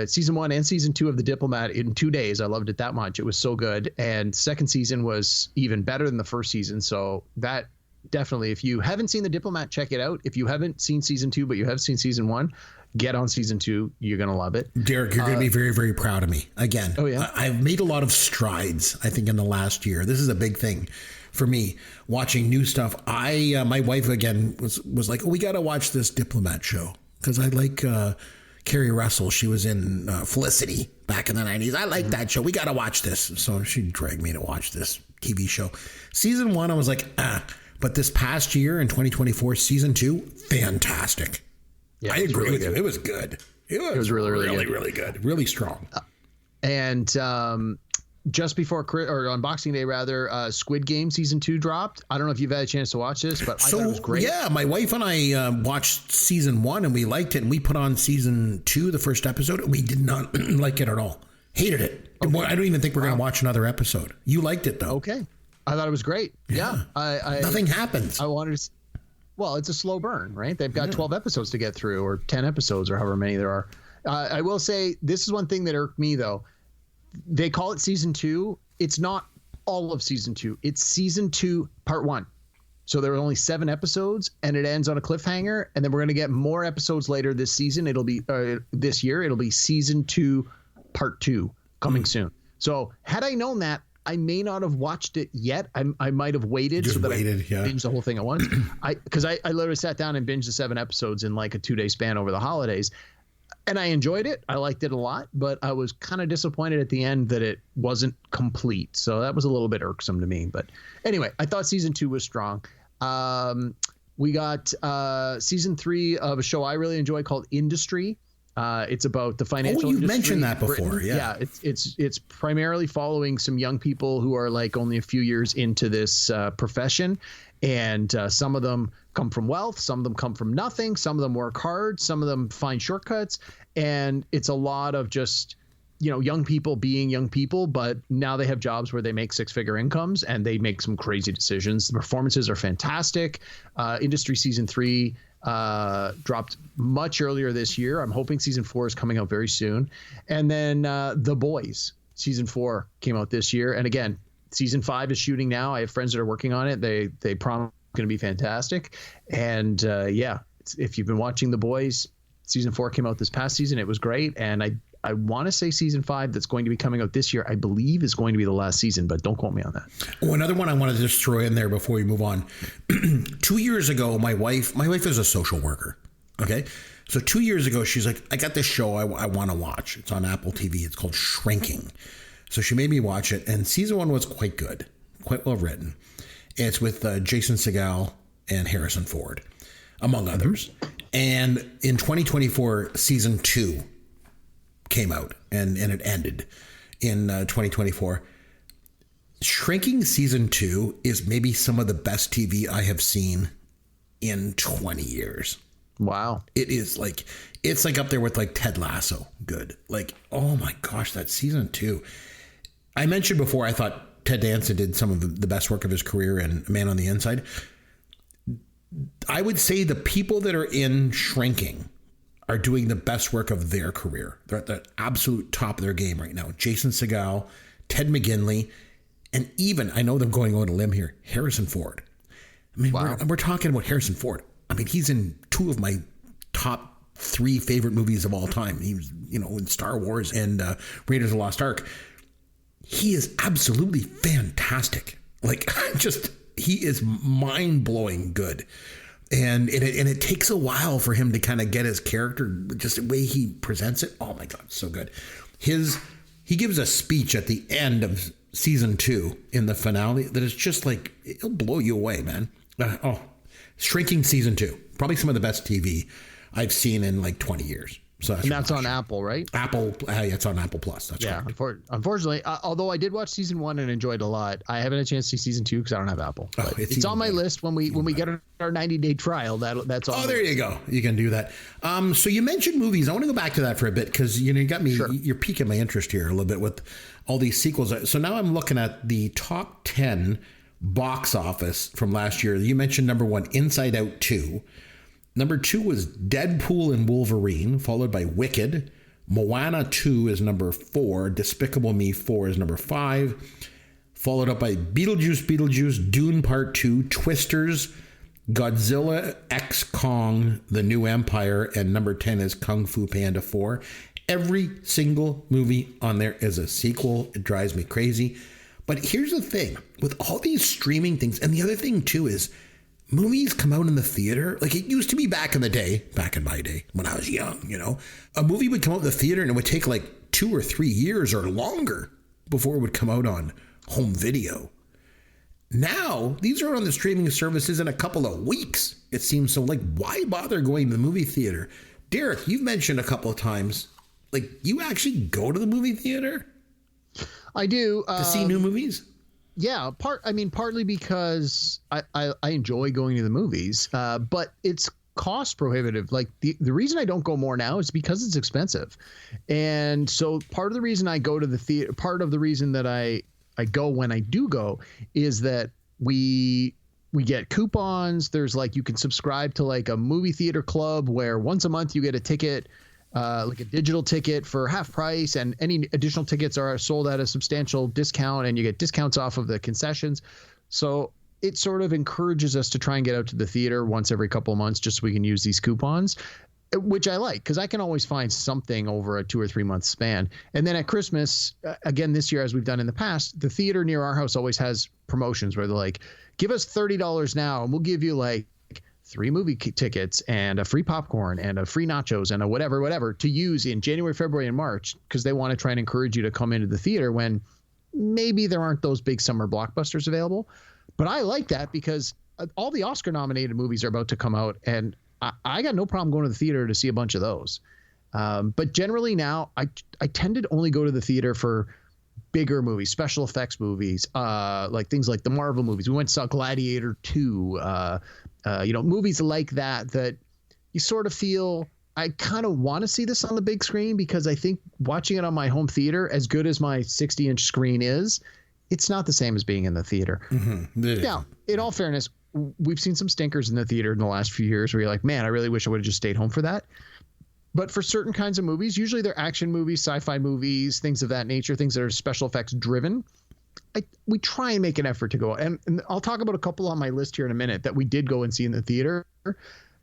season 1 and season 2 of The Diplomat in 2 days. I loved it that much. It was so good. And second season was even better than the first season. So that definitely, if you haven't seen The Diplomat, check it out. If you haven't seen season 2, but you have seen season 1, get on season 2. You're going to love it. Derek, you're going to be very, very proud of me. Again, oh, yeah? I've made a lot of strides, I think, in the last year. This is a big thing for me, watching new stuff. My wife, again, was like, oh, we got to watch this Diplomat show because I like Carrie Russell. She was in Felicity back in the 90s. I like that show. We got to watch this. So she dragged me to watch this TV show. Season 1, I was like, But this past year in 2024, season 2, fantastic. Yeah, I agree really with you. It was good. It was really really, good. really good. Really strong. And just before on Boxing Day, rather, Squid Game season 2 dropped. I don't know if you've had a chance to watch this, but I thought it was great. Yeah, my wife and I watched season 1 and we liked it, and we put on season 2, the first episode, and we did not like it at all. Hated it. Okay. I don't even think we're going to watch another episode. You liked it though. Okay, I thought it was great. Yeah, nothing happens. I wanted to. Well, it's a slow burn, right? They've got 12 episodes to get through, or 10 episodes, or however many there are. I will say this is one thing that irked me though. They call it season 2. It's not all of season 2. It's season 2, part 1. So there are only 7 episodes, and it ends on a cliffhanger. And then we're going to get more episodes later this season. It'll be this year. It'll be season 2, part 2 coming soon. So had I known that, I may not have watched it yet. I might have waited I binged the whole thing at once. Because I literally sat down and binged the 7 episodes in like a 2-day span over the holidays. And I enjoyed it. I liked it a lot, but I was kind of disappointed at the end that it wasn't complete. So that was a little bit irksome to me. But anyway, I thought season 2 was strong. We got season 3 of a show I really enjoy called Industry. It's about the financial industry. You've mentioned that before. Yeah. It's primarily following some young people who are like only a few years into this profession. And some of them come from wealth. Some of them come from nothing. Some of them work hard. Some of them find shortcuts. And it's a lot of just, young people being young people, but now they have jobs where they make 6-figure incomes and they make some crazy decisions. The performances are fantastic. Industry season 3 dropped much earlier this year. I'm hoping season 4 is coming out very soon. And then The Boys season 4 came out this year. And again, season 5 is shooting now. I have friends that are working on it. They promise it's going to be fantastic. And if you've been watching The Boys, season 4 came out this past season. It was great. And I want to say season 5 that's going to be coming out this year, I believe is going to be the last season, but don't quote me on that. Oh, another one I wanted to just throw in there before we move on. 2 years ago, my wife is a social worker. Okay. So 2 years ago, she's like, I got this show I want to watch. It's on Apple TV. It's called Shrinking. So she made me watch it, and season 1 was quite good, quite well written. It's with Jason Segel and Harrison Ford, among others. And in 2024, season 2 came out, and it ended in 2024. Shrinking season 2 is maybe some of the best TV I have seen in 20 years. Wow. It's like up there with like Ted Lasso. Good. Like, oh my gosh, that season 2. I mentioned before, I thought Ted Danson did some of the best work of his career in Man on the Inside. I would say the people that are in Shrinking are doing the best work of their career. They're at the absolute top of their game right now. Jason Segel, Ted McGinley, and even, I know I'm going on a limb here, Harrison Ford. I mean, wow. we're talking about Harrison Ford. I mean, he's in 2 of my top 3 favorite movies of all time. He was, in Star Wars and Raiders of the Lost Ark. He is absolutely fantastic. Like, he is mind-blowing good. And it takes a while for him to kind of get his character, just the way he presents it. Oh my God, so good. He gives a speech at the end of season 2 in the finale that is just like, it'll blow you away, man. Shrinking season 2, probably some of the best TV I've seen in like 20 years. So and that's on Apple, right? Apple. Yeah, it's on Apple Plus. That's Yeah. right. Unfortunately, although I did watch season 1 and enjoyed it a lot, I haven't had a chance to see season 2 because I don't have Apple. Oh, It's on my list when we get our 90-day trial. That's all. Oh, there you go. You can do that. So you mentioned movies. I want to go back to that for a bit because you got me. Sure. You're piquing my interest here a little bit with all these sequels. So now I'm looking at the top 10 box office from last year. You mentioned number 1, Inside Out 2. Number 2 was Deadpool and Wolverine, followed by Wicked. Moana 2 is number 4. Despicable Me 4 is number 5. Followed up by Beetlejuice, Dune Part 2, Twisters, Godzilla X Kong, The New Empire, and number 10 is Kung Fu Panda 4. Every single movie on there is a sequel. It drives me crazy. But here's the thing. With all these streaming things, and the other thing too is, movies come out in the theater. Like it used to be back in my day, when I was young, a movie would come out in the theater and it would take like 2 or 3 years or longer before it would come out on home video. Now, these are on the streaming services in a couple of weeks. It seems so. Like, why bother going to the movie theater? Derek, you've mentioned a couple of times, like you actually go to the movie theater? I do. To see new movies? Yeah, partly because I enjoy going to the movies, but it's cost prohibitive. Like the reason I don't go more now is because it's expensive. And so part of the reason I go to the theater, part of the reason that I go when I do go is that we get coupons. There's like, you can subscribe to like a movie theater club where once a month you get a ticket, like a digital ticket for half price, and any additional tickets are sold at a substantial discount, and you get discounts off of the concessions. So it sort of encourages us to try and get out to the theater once every couple of months just so we can use these coupons, which I like because I can always find something over a 2 or 3 month span. And then at Christmas, again, this year, as we've done in the past, the theater near our house always has promotions where they're like, give us $30 now and we'll give you like 3 movie tickets and a free popcorn and a free nachos and a whatever to use in January, February, and March, because they want to try and encourage you to come into the theater when maybe there aren't those big summer blockbusters available. But I like that because all the Oscar nominated movies are about to come out, and I got no problem going to the theater to see a bunch of those. But generally now I tend to only go to the theater for bigger movies, special effects movies, like things like the Marvel movies. We went and saw Gladiator 2, movies like that you sort of feel, I kind of want to see this on the big screen, because I think watching it on my home theater, as good as my 60-inch screen is, it's not the same as being in the theater. Mm-hmm. Now, in all fairness, we've seen some stinkers in the theater in the last few years where you're like, man, I really wish I would have just stayed home for that. But for certain kinds of movies, usually they're action movies, sci-fi movies, things of that nature, things that are special effects driven, we try and make an effort to go. And I'll talk about a couple on my list here in a minute that we did go and see in the theater.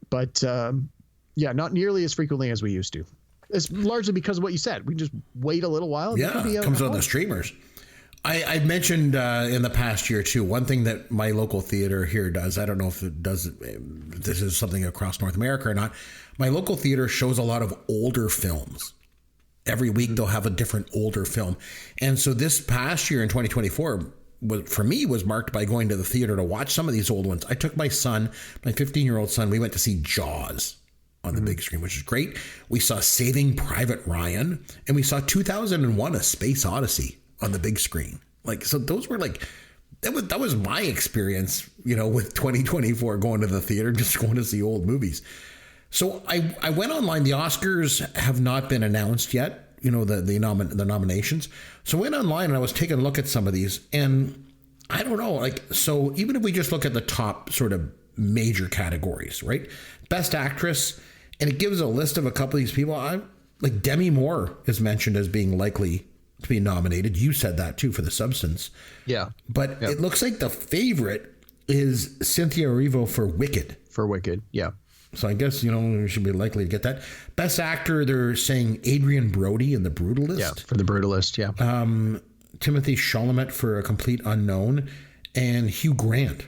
But not nearly as frequently as we used to. It's largely because of what you said. We just wait a little while. Yeah, it comes on the streamers. I've mentioned in the past year, too, one thing that my local theater here does. I don't know if it does. This is something across North America or not. My local theater shows a lot of older films. Every week they'll have a different older film. And so this past year in 2024, for me, was marked by going to the theater to watch some of these old ones. I took my son, my 15-year-old son, we went to see Jaws on the big screen, which is great. We saw Saving Private Ryan, and we saw 2001: A Space Odyssey on the big screen. Like, so those were like, that was my experience, with 2024, going to the theater, just going to see old movies. So I went online. The Oscars have not been announced yet, the nominations. So I went online and I was taking a look at some of these, and I don't know, so even if we just look at the top sort of major categories, right? Best Actress, and it gives a list of a couple of these people. Like Demi Moore is mentioned as being likely to be nominated. You said that too for The Substance. Yeah. But it looks like the favorite is Cynthia Erivo for Wicked. Yeah. So I guess, we should be likely to get that. Best Actor, they're saying Adrian Brody in The Brutalist. Yeah, for The Brutalist, yeah. Timothée Chalamet for A Complete Unknown, and Hugh Grant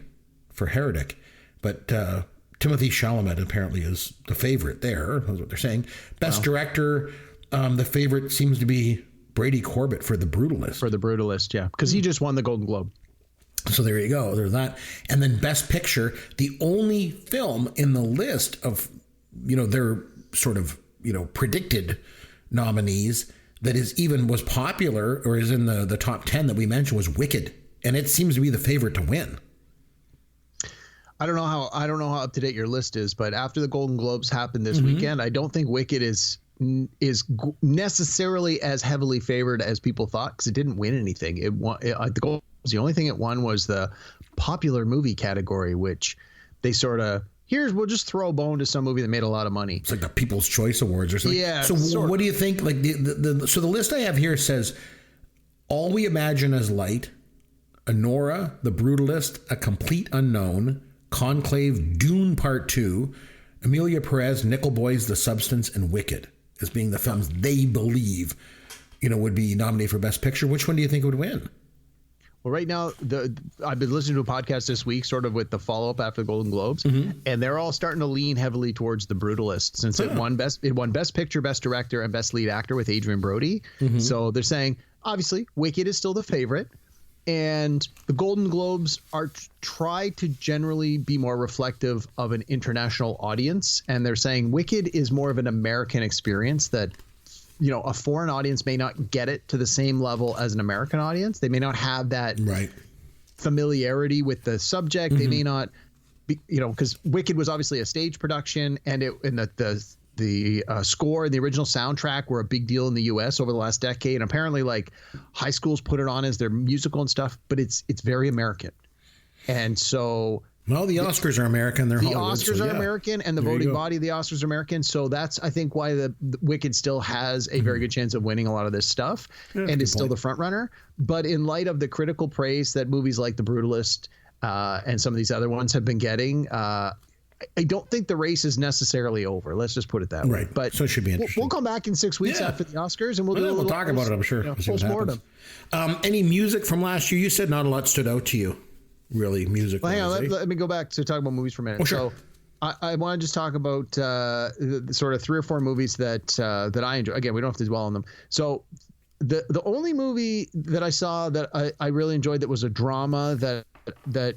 for Heretic. But Timothée Chalamet apparently is the favorite there. That's what they're saying. Best Director, the favorite seems to be Brady Corbett for The Brutalist. For The Brutalist, yeah. Because he just won the Golden Globe. So there you go. There's that. And then Best Picture, the only film in the list of, their sort of predicted nominees that was popular or is in the top 10 that we mentioned was Wicked, and it seems to be the favorite to win. I don't know how up to date your list is, but after the Golden Globes happened this weekend, I don't think Wicked is necessarily as heavily favored as people thought, because it didn't win anything. It won the only thing it won was the popular movie category, which they sort of we'll just throw a bone to some movie that made a lot of money. It's like the People's Choice Awards or something. Yeah. So what do you think? Like so the list I have here says All We Imagine as Light, Anora, The Brutalist, A Complete Unknown, Conclave, Dune Part 2, Emilia Perez, Nickel Boys, The Substance, and Wicked as being the films they believe, would be nominated for Best Picture. Which one do you think would win? Well, right now, I've been listening to a podcast this week, sort of with the follow-up after the Golden Globes, and they're all starting to lean heavily towards The Brutalist, since it won Best Picture, Best Director, and Best Lead Actor with Adrian Brody. So they're saying, obviously, Wicked is still the favorite, and the Golden Globes try to generally be more reflective of an international audience, and they're saying Wicked is more of an American experience that a foreign audience may not get it to the same level as an American audience. They may not have that familiarity with the subject. They may not be, because Wicked was obviously a stage production, and the score and the original soundtrack were a big deal in the U.S. over the last decade. And apparently, like, high schools put it on as their musical and stuff, but it's very American. And so, well, the Oscars are American. The Oscars are American, and the voting body of the Oscars are American. So that's, I think, why the Wicked still has a very good chance of winning a lot of this stuff, and is still the front runner. But in light of the critical praise that movies like The Brutalist and some of these other ones have been getting, I don't think the race is necessarily over. Let's just put it that way. But so it should be interesting. We'll come back in 6 weeks after the Oscars, and we'll talk about it, I'm sure. Postmortem. Any music from last year? You said not a lot stood out to you, really, music. Well, hang on, let me go back to talk about movies for a minute. Oh, sure. So I want to just talk about the sort of 3 or 4 movies that I enjoy. Again, we don't have to dwell on them. So the only movie that I saw that I really enjoyed that was a drama that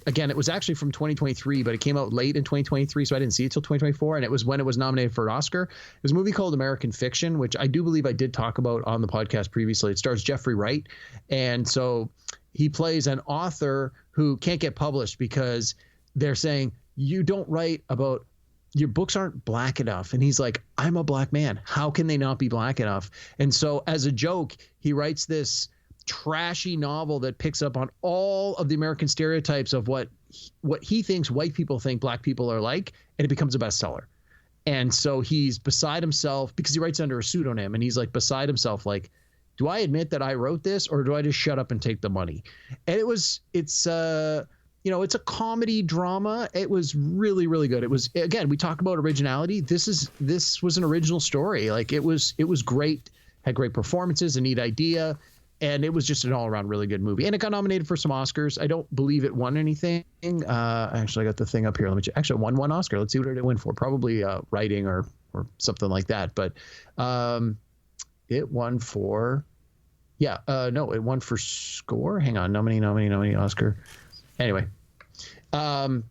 again, it was actually from 2023, but it came out late in 2023, so I didn't see it till 2024, and it was when it was nominated for an Oscar. It was a movie called American Fiction, which I do believe I did talk about on the podcast previously. It stars Jeffrey Wright, and so he plays an author who can't get published because they're saying, you don't write about, your books aren't black enough. And he's like, I'm a black man. How can they not be black enough? And so as a joke, he writes this trashy novel that picks up on all of the American stereotypes of what he thinks white people think black people are like, and it becomes a bestseller. And so he's beside himself because he writes under a pseudonym, and he's like beside himself, like, do I admit that I wrote this, or do I just shut up and take the money? And it's a comedy drama. It was really, really good. It was, again, we talk about originality. This was an original story. Like, it was great, had great performances, a neat idea. And it was just an all-around really good movie. And it got nominated for some Oscars. I don't believe it won anything. Actually, I got the thing up here. Let me check. Actually, it won one Oscar. Let's see what it win for. Probably writing or something like that. But it won for, it won for score. Hang on, nominee, Oscar. Anyway. Oh,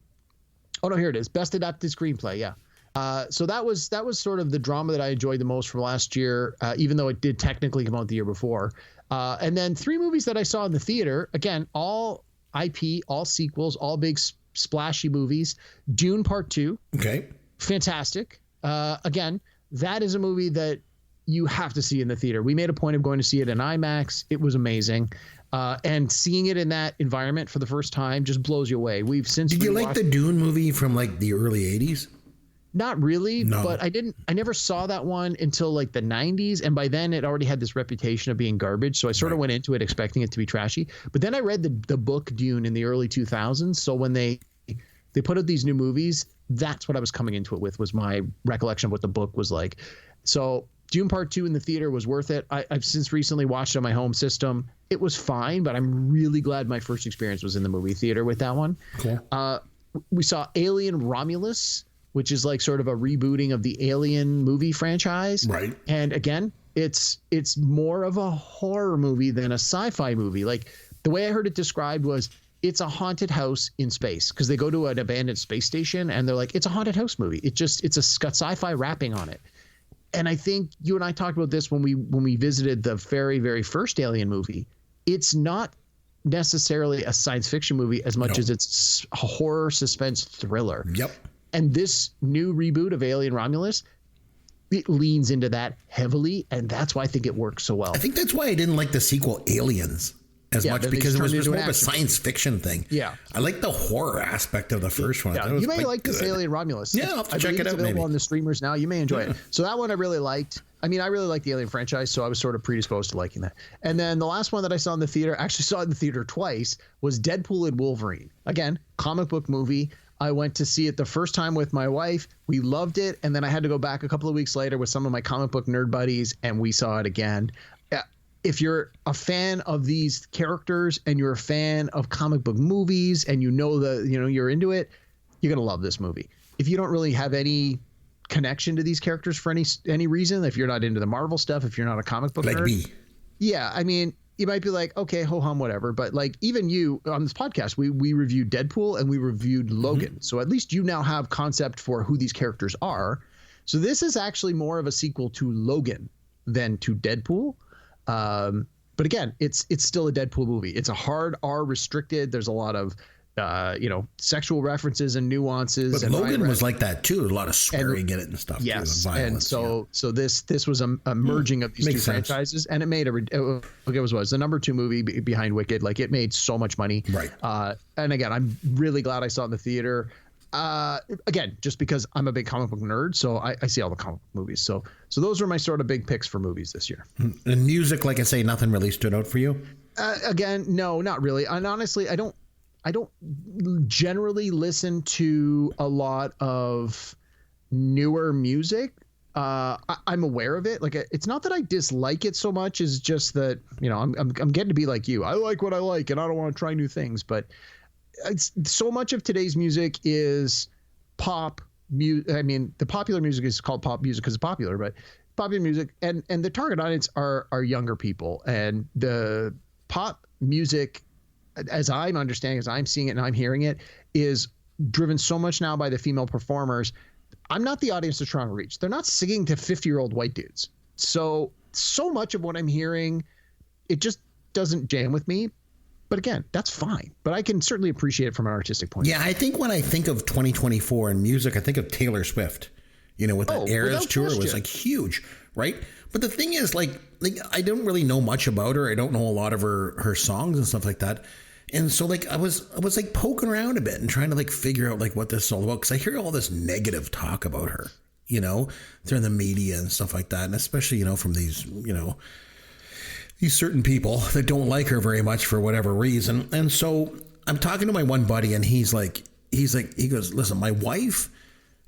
no, here it is. Best Adapted Screenplay, yeah. So that was sort of the drama that I enjoyed the most from last year, even though it did technically come out the year before. And then 3 movies that I saw in the theater, again, all IP, all sequels, all big splashy movies. Dune Part 2. Okay. Fantastic. Again, that is a movie that you have to see in the theater. We made a point of going to see it in IMAX. It was amazing. And seeing it in that environment for the first time just blows you away. We've since Did you like the Dune movie from like the early 80s? Not really, No. but I never saw that one until like the 90s. And by then it already had this reputation of being garbage. So I sort of went into it expecting it to be trashy. But then I read the book Dune in the early 2000s. So when they put out these new movies, that's what I was coming into it with, was my recollection of what the book was like. So Dune Part 2 in the theater was worth it. I've since recently watched it on my home system. It was fine, but I'm really glad my first experience was in the movie theater with that one. Cool. We saw Alien Romulus, which is like sort of a rebooting of the Alien movie franchise. Right. And again, it's more of a horror movie than a sci-fi movie. Like, the way I heard it described was, it's a haunted house in space, because they go to an abandoned space station and they're like, it's a haunted house movie. It's got sci-fi wrapping on it. And I think you and I talked about this when we visited the very, very first Alien movie. It's not necessarily a science fiction movie as much as it's a horror suspense thriller. Yep. And this new reboot of Alien Romulus, it leans into that heavily, and that's why I think it works so well. I think that's why I didn't like the sequel Aliens as much, because it was just more of a science fiction thing. Yeah. I like the horror aspect of the first one. Yeah. You may like this Alien Romulus. Yeah, I'll have to check it out. It's available maybe on the streamers now. You may enjoy it. So that one I really liked. I mean, I really like the Alien franchise, so I was sort of predisposed to liking that. And then the last one that I saw in the theater, actually saw it in the theater twice, was Deadpool and Wolverine. Again, comic book movie. I went to see it the first time with my wife. We loved it. And then I had to go back a couple of weeks later with some of my comic book nerd buddies, and we saw it again. If you're a fan of these characters and you're a fan of comic book movies and you're into it, you're going to love this movie. If you don't really have any connection to these characters for any reason, if you're not into the Marvel stuff, if you're not a comic book nerd, me. Yeah, I mean, you might be like, okay, ho-hum, whatever. But like even you on this podcast, we reviewed Deadpool and we reviewed Logan. So at least you now have concept for who these characters are. So this is actually more of a sequel to Logan than to Deadpool. But again, it's still a Deadpool movie. It's a hard R restricted. There's a lot of sexual references and nuances. But and Logan was like that too. A lot of swearing in it and stuff. Yes, too, and violence, so this was a merging of these two franchises, and it made it was the number 2 movie behind Wicked. Like, it made so much money. Right. And again, I'm really glad I saw it in the theater. Again, just because I'm a big comic book nerd, so I see all the comic book movies. So those were my sort of big picks for movies this year. And music, like I say, nothing really stood out for you? Again, no, not really. And honestly, I don't generally listen to a lot of newer music. I'm aware of it. Like, it's not that I dislike it so much. It's just that, I'm getting to be like you. I like what I like, and I don't want to try new things. But it's so much of today's music is pop music. I mean, the popular music is called pop music because it's popular, but popular music and the target audience are younger people, and the pop music, as I'm understanding, as I'm seeing it and I'm hearing it, is driven so much now by the female performers. I'm not the audience they're trying to reach. They're not singing to 50-year-old white dudes. So much of what I'm hearing, it just doesn't jam with me. But again, that's fine. But I can certainly appreciate it from an artistic point of view. Yeah, I think when I think of 2024 in music, I think of Taylor Swift. With that Eras tour, it was like huge, right? But the thing is, like I don't really know much about her. I don't know a lot of her songs and stuff like that. And so like I was like poking around a bit and trying to like figure out like what this is all about, because I hear all this negative talk about her, through the media and stuff like that, and especially from these these certain people that don't like her very much for whatever reason. And so I'm talking to my one buddy, and he goes, listen, my wife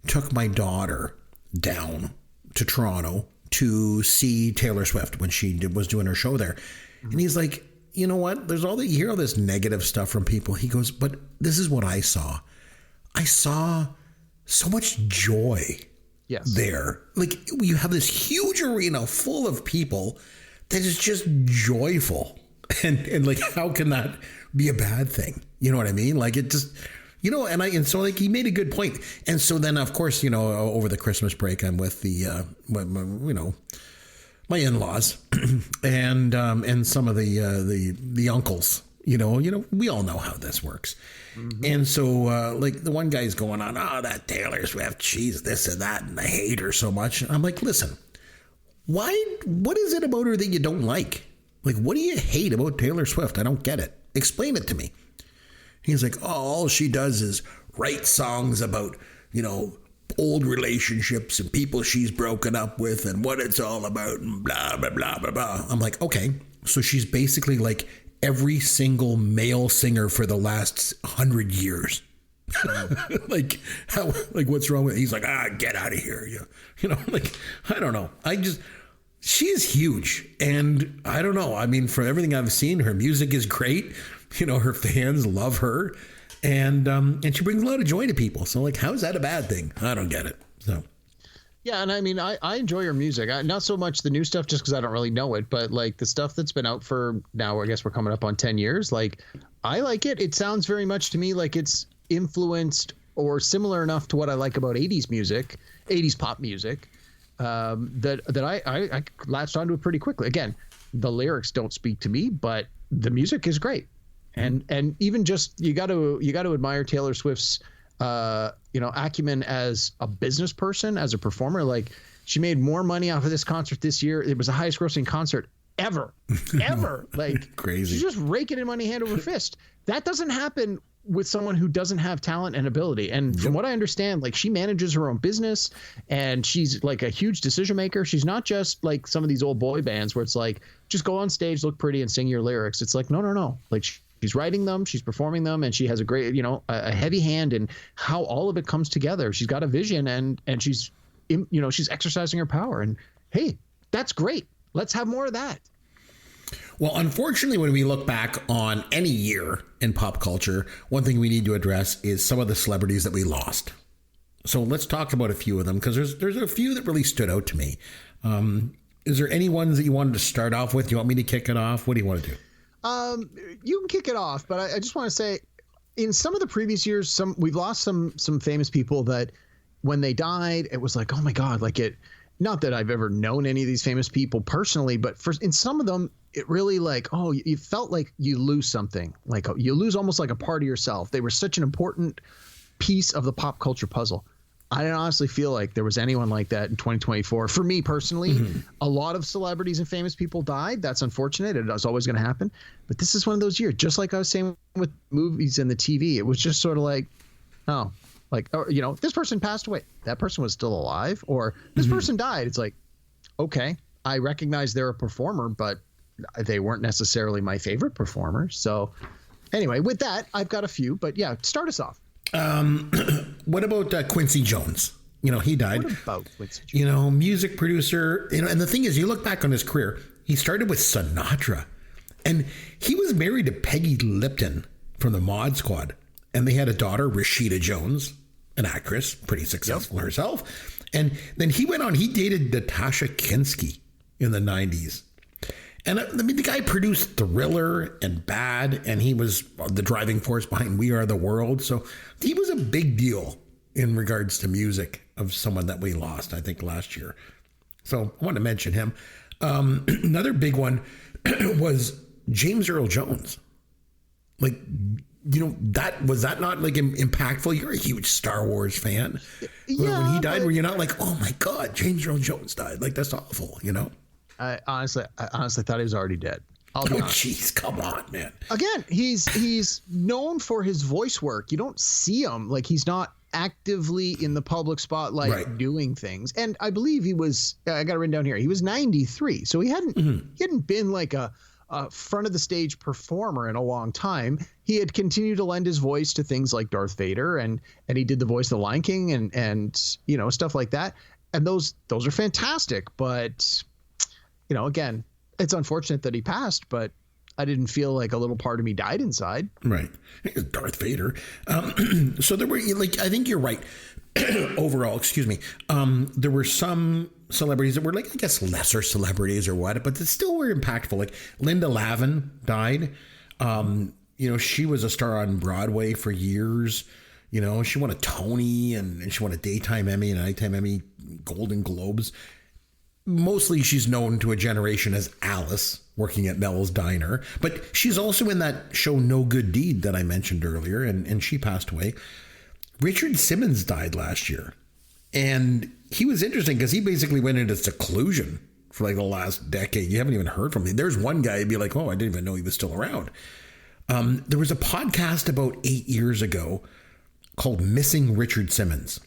took my daughter down to Toronto to see Taylor Swift when she was doing her show there. And he's like, you know what? There's you hear all this negative stuff from people. He goes, but this is what I saw. I saw so much joy there. Like, you have this huge arena full of people that is just joyful. And like, how can that be a bad thing? You know what I mean? Like, it just, and so like he made a good point. And so then, of course, over the Christmas break, I'm with the, my in-laws and some of the uncles, we all know how this works. Mm-hmm. And so like the one guy's going on, that Taylor Swift, she's this and that, and I hate her so much. And I'm like, listen, what is it about her that you don't like? Like, what do you hate about Taylor Swift? I don't get it. Explain it to me. He's like, all she does is write songs about, old relationships and people she's broken up with and what it's all about and blah, blah, blah, blah, blah. I'm like, okay. So she's basically like every single male singer for the last 100 years. Like, what's wrong with it? He's like, get out of here. Like, I don't know. She's huge. And I don't know. I mean, from everything I've seen, her music is great. Her fans love her. And she brings a lot of joy to people. So, like, how is that a bad thing? I don't get it. So, yeah, and I mean, I enjoy her music. Not so much the new stuff, just because I don't really know it, but like the stuff that's been out for now, I guess we're coming up on 10 years. Like, I like it. It sounds very much to me like it's influenced or similar enough to what I like about 80s music, 80s pop music. that I latched onto it pretty quickly. Again, the lyrics don't speak to me, but the music is great. And even just you got to admire Taylor Swift's acumen as a business person, as a performer. Like, she made more money off of this concert this year. It was the highest grossing concert ever. Like, crazy. She's just raking in money hand over fist. That doesn't happen with someone who doesn't have talent and ability. And from what I understand, like, she manages her own business and she's like a huge decision maker. She's not just like some of these old boy bands where it's like, just go on stage, look pretty and sing your lyrics. It's like, no. Like, she's writing them, she's performing them, and she has a great, a heavy hand in how all of it comes together. She's got a vision and she's, she's exercising her power. And hey, that's great. Let's have more of that. Well, unfortunately, when we look back on any year in pop culture, one thing we need to address is some of the celebrities that we lost. So let's talk about a few of them, because there's a few that really stood out to me. Is there any ones that you wanted to start off with? Do you want me to kick it off? What do you want to do? You can kick it off, but I just want to say, in some of the previous years, we've lost some famous people that when they died, it was like, oh my God, like it. Not that I've ever known any of these famous people personally, but in some of them, it really like, oh, you felt like you lose something, like you lose almost like a part of yourself. They were such an important piece of the pop culture puzzle. I didn't honestly feel like there was anyone like that in 2024. For me personally, a lot of celebrities and famous people died. That's unfortunate. It was always going to happen. But this is one of those years, just like I was saying with movies and the TV. It was just sort of like, oh, like, this person passed away. That person was still alive, or this person died. It's like, okay, I recognize they're a performer, but they weren't necessarily my favorite performer. So anyway, with that, I've got a few, but yeah, start us off. What about Quincy Jones? He died. What about Quincy Jones? Music producer, and the thing is, you look back on his career, he started with Sinatra, and he was married to Peggy Lipton from the Mod Squad. And they had a daughter, Rashida Jones, an actress, pretty successful herself. And then he went on, he dated Natasha Kinski in the 90s. And the guy produced Thriller and Bad, and he was the driving force behind We Are the World. So he was a big deal in regards to music of someone that we lost, I think, last year. So I want to mention him. Another big one was James Earl Jones. Like, was that not like impactful? You're a huge Star Wars fan. Yeah, when he died, were you not like, oh my God, James Earl Jones died? Like, that's awful, I honestly thought he was already dead. I'll be honest. Jeez, come on, man. Again, he's known for his voice work. You don't see him, like, he's not actively in the public spotlight doing things. And I believe he was, I got it written down here, he was 93. So he hadn't been like a front of the stage performer in a long time. He had continued to lend his voice to things like Darth Vader, and he did the voice of the Lion King and stuff like that. And those are fantastic. But again, it's unfortunate that he passed, but I didn't feel like a little part of me died inside. Right. Darth Vader. So there were, like, I think you're right. Overall, excuse me. There were some celebrities that were, like, I guess, lesser celebrities or what, but that still were impactful. Like Linda Lavin died. She was a star on Broadway for years. She won a Tony and she won a Daytime Emmy and a Nighttime Emmy, Golden Globes. Mostly she's known to a generation as Alice, working at Mel's Diner. But she's also in that show No Good Deed that I mentioned earlier, and she passed away. Richard Simmons died last year. And he was interesting because he basically went into seclusion for like the last decade. You haven't even heard from him. There's one guy who'd be like, oh, I didn't even know he was still around. There was a podcast about 8 years ago called Missing Richard Simmons,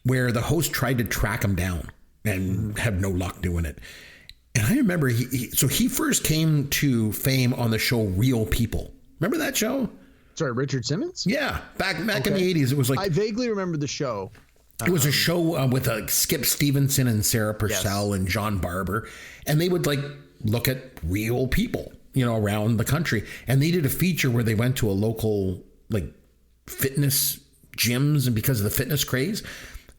where the host tried to track him down and had no luck doing it. And I remember he first came to fame on the show Real People. Remember that show? Sorry, Richard Simmons? Yeah, back in the 80s. It was like, I vaguely remember the show. It was a show with Skip Stevenson and Sarah Purcell and John Barber, and they would like look at real people, around the country. And they did a feature where they went to a local like fitness gyms, and because of the fitness craze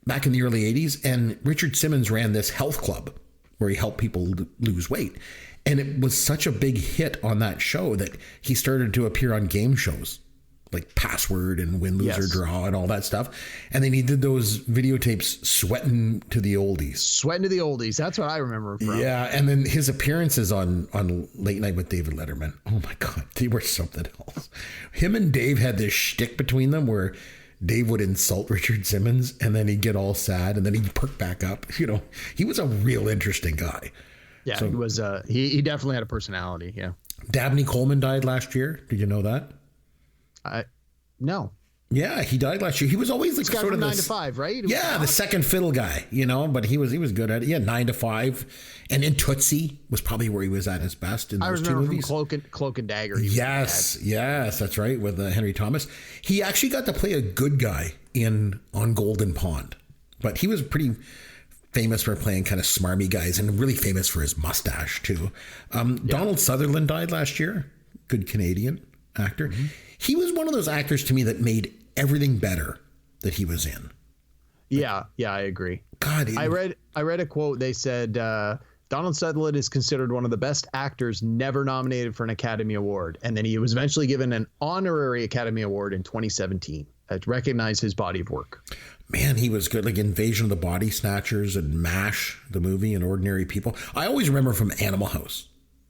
back in the early 80s, and Richard Simmons ran this health club where he helped people lose weight. And it was such a big hit on that show that he started to appear on game shows like Password and Win, Lose, Yes. or Draw and all that stuff. And then he did those videotapes sweating to the oldies. Sweating to the oldies. That's what I remember him from. Yeah, and then his appearances on Late Night with David Letterman. Oh my God, they were something else. Him and Dave had this shtick between them where Dave would insult Richard Simmons and then he'd get all sad and then he'd perk back up. You know, he was a real interesting guy. Yeah, So- he was. He definitely had a personality. Yeah. Dabney Coleman died last year. Did you know that? No. Yeah, he died last year. He was always like This guy sort from of 9 to this, 5, right? It was yeah, the not- second fiddle guy, you know, but he was good at it. Yeah, 9 to 5. And in Tootsie was probably where he was at his best in I those two remember from movies. Cloak and Dagger. He was Yes, that's right, with Henry Thomas. He actually got to play a good guy on Golden Pond, but he was pretty famous for playing kind of smarmy guys and really famous for his mustache too. Donald Sutherland died last year. Good Canadian actor. Mm-hmm. He was one of those actors to me that made everything better that he was in. Yeah, I agree. God, I read a quote. They said Donald Sutherland is considered one of the best actors never nominated for an Academy Award, and then he was eventually given an honorary Academy Award in 2017 to recognize his body of work. Man, he was good. Like Invasion of the Body Snatchers and MASH, the movie, and Ordinary People. I always remember from Animal House,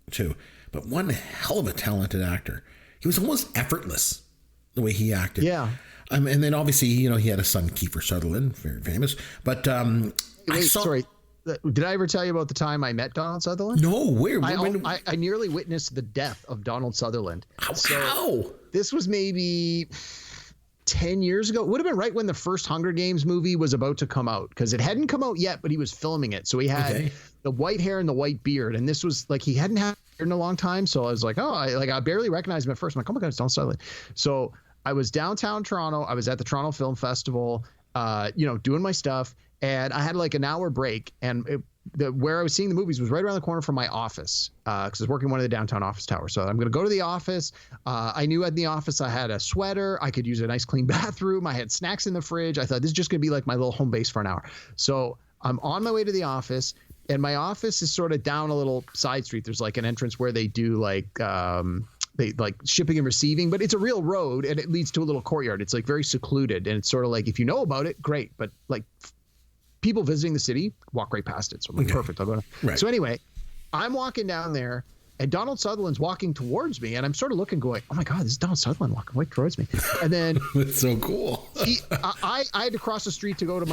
too. But one hell of a talented actor. He was almost effortless the way he acted. Yeah. And then obviously, you know, he had a son, Kiefer Sutherland, very famous. But Sorry. Did I ever tell you about the time I met Donald Sutherland? No, where? I nearly witnessed the death of Donald Sutherland. How? This was maybe 10 years ago. It would have been right when the first Hunger Games movie was about to come out, because it hadn't come out yet, but he was filming it. So he had the white hair and the white beard. And this was like, he hadn't had it in a long time. So I was like, I barely recognized him at first. I'm like, oh my God, it's Donald Sutherland. So I was downtown Toronto. I was at the Toronto Film Festival, doing my stuff. And I had like an hour break, and where I was seeing the movies was right around the corner from my office, because I was working in one of the downtown office towers. So I'm going to go to the office. I knew in the office I had a sweater. I could use a nice clean bathroom. I had snacks in the fridge. I thought this is just going to be like my little home base for an hour. So I'm on my way to the office, and my office is sort of down a little side street. There's like an entrance where they do like shipping and receiving, but it's a real road, and it leads to a little courtyard. It's like very secluded, and it's sort of like, if you know about it, great. But like, people visiting the city walk right past it. So I'm like, perfect. I'll go. Right. So anyway, I'm walking down there, and Donald Sutherland's walking towards me, and I'm sort of looking, going, oh my God, this is Donald Sutherland walking right towards me. And then That's so cool. I had to cross the street to go to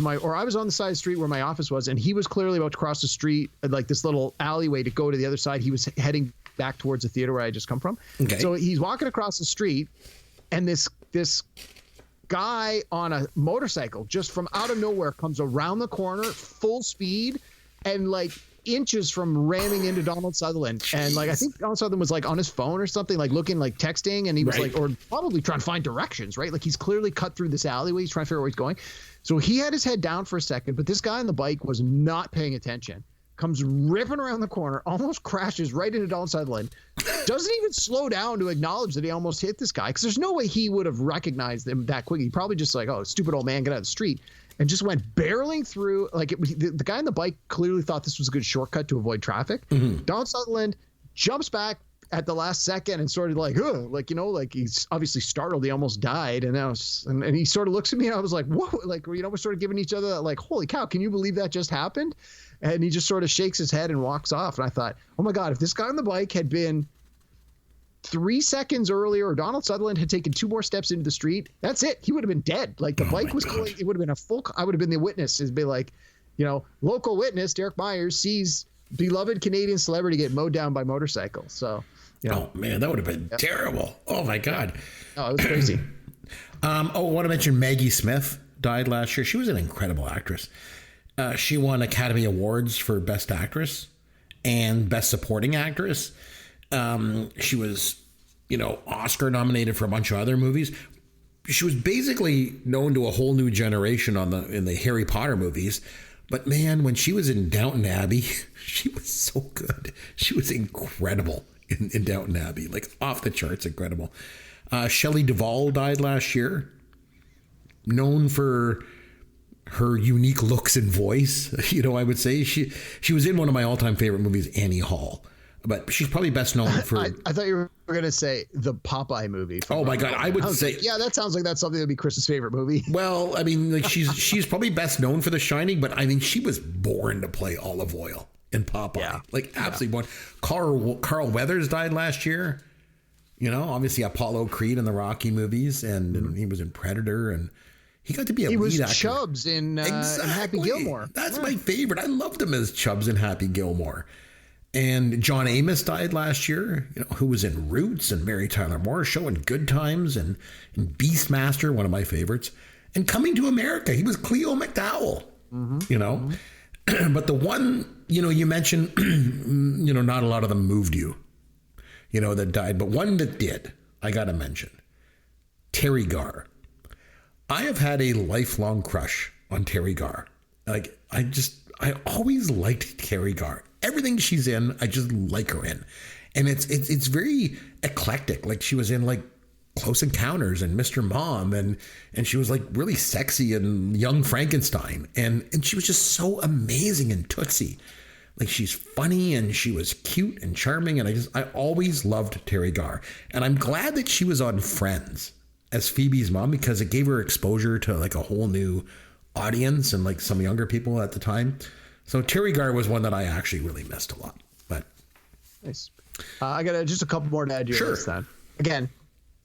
my, or I was on the side of the street where my office was, and he was clearly about to cross the street, like this little alleyway, to go to the other side. He was heading back towards the theater where I just come from. Okay. So he's walking across the street, and this guy on a motorcycle just from out of nowhere comes around the corner full speed and like inches from ramming into Donald Sutherland. And like, I think Donald Sutherland was like on his phone or something, like looking, like texting, and he was Right. like, or probably trying to find directions, right? Like, he's clearly cut through this alleyway. He's trying to figure out where he's going. So he had his head down for a second, but this guy on the bike was not paying attention. Comes ripping around the corner, almost crashes right into Donald Sutherland. Doesn't even slow down to acknowledge that he almost hit this guy, because there's no way he would have recognized him that quick. He probably just like, oh, stupid old man, get out of the street, and just went barreling through. Like, the guy on the bike clearly thought this was a good shortcut to avoid traffic. Mm-hmm. Donald Sutherland jumps back at the last second and sort of like, like he's obviously startled. He almost died, and and he sort of looks at me, and I was like, whoa, like, we're sort of giving each other that, like, holy cow, can you believe that just happened? And he just sort of shakes his head and walks off. And I thought, oh my God, if this guy on the bike had been 3 seconds earlier, or Donald Sutherland had taken 2 more steps into the street, that's it. He would have been dead. Like, the bike was going, it would have been I would have been the witness. It'd be like, local witness, Derek Myers sees beloved Canadian celebrity get mowed down by motorcycle. So, Oh man, that would have been terrible. Oh my God. Oh, it was crazy. I want to mention Maggie Smith died last year. She was an incredible actress. She won Academy Awards for Best Actress and Best Supporting Actress. She was, Oscar nominated for a bunch of other movies. She was basically known to a whole new generation in the Harry Potter movies. But man, when she was in Downton Abbey, she was so good. She was incredible in Downton Abbey, like off the charts, incredible. Shelley Duvall died last year, known for her unique looks and voice. I would say she was in one of my all-time favorite movies, Annie Hall. but she's probably best known for. I thought you were going to say the Popeye movie. Oh my God, I would say. Like, yeah, that sounds like that's something that would be Chris's favorite movie. Well, I mean, like she's probably best known for The Shining, but I mean, she was born to play Olive Oyl in Popeye. Yeah. Like absolutely born. Carl Weathers died last year. You know, obviously Apollo Creed in the Rocky movies, and he was in Predator, and he got to be a lead actor. He was Chubbs in Happy Gilmore. That's my favorite. I loved him as Chubbs in Happy Gilmore. And John Amos died last year, you know, who was in Roots and Mary Tyler Moore Show and Good Times and Beastmaster, one of my favorites. And Coming to America, he was Cleo McDowell, you know. But the one, you know, you mentioned, you know, not a lot of them moved you, you know, that died. But one that did, I got to mention, Terry Garr. I have had a lifelong crush on Terry Garr. Like, I always liked Terry Garr. Everything she's in, I just like her in. And it's very eclectic. Like, she was in like Close Encounters and Mr. Mom, and she was like really sexy in Young Frankenstein. And she was just so amazing in Tootsie. Like, she's funny and she was cute and charming. And I always loved Terry Garr. And I'm glad that she was on Friends as Phoebe's mom, because it gave her exposure to like a whole new audience and like some younger people at the time. So Terry Garr was one that I actually really missed a lot. But nice. I got just a couple more to add to your list then. Again,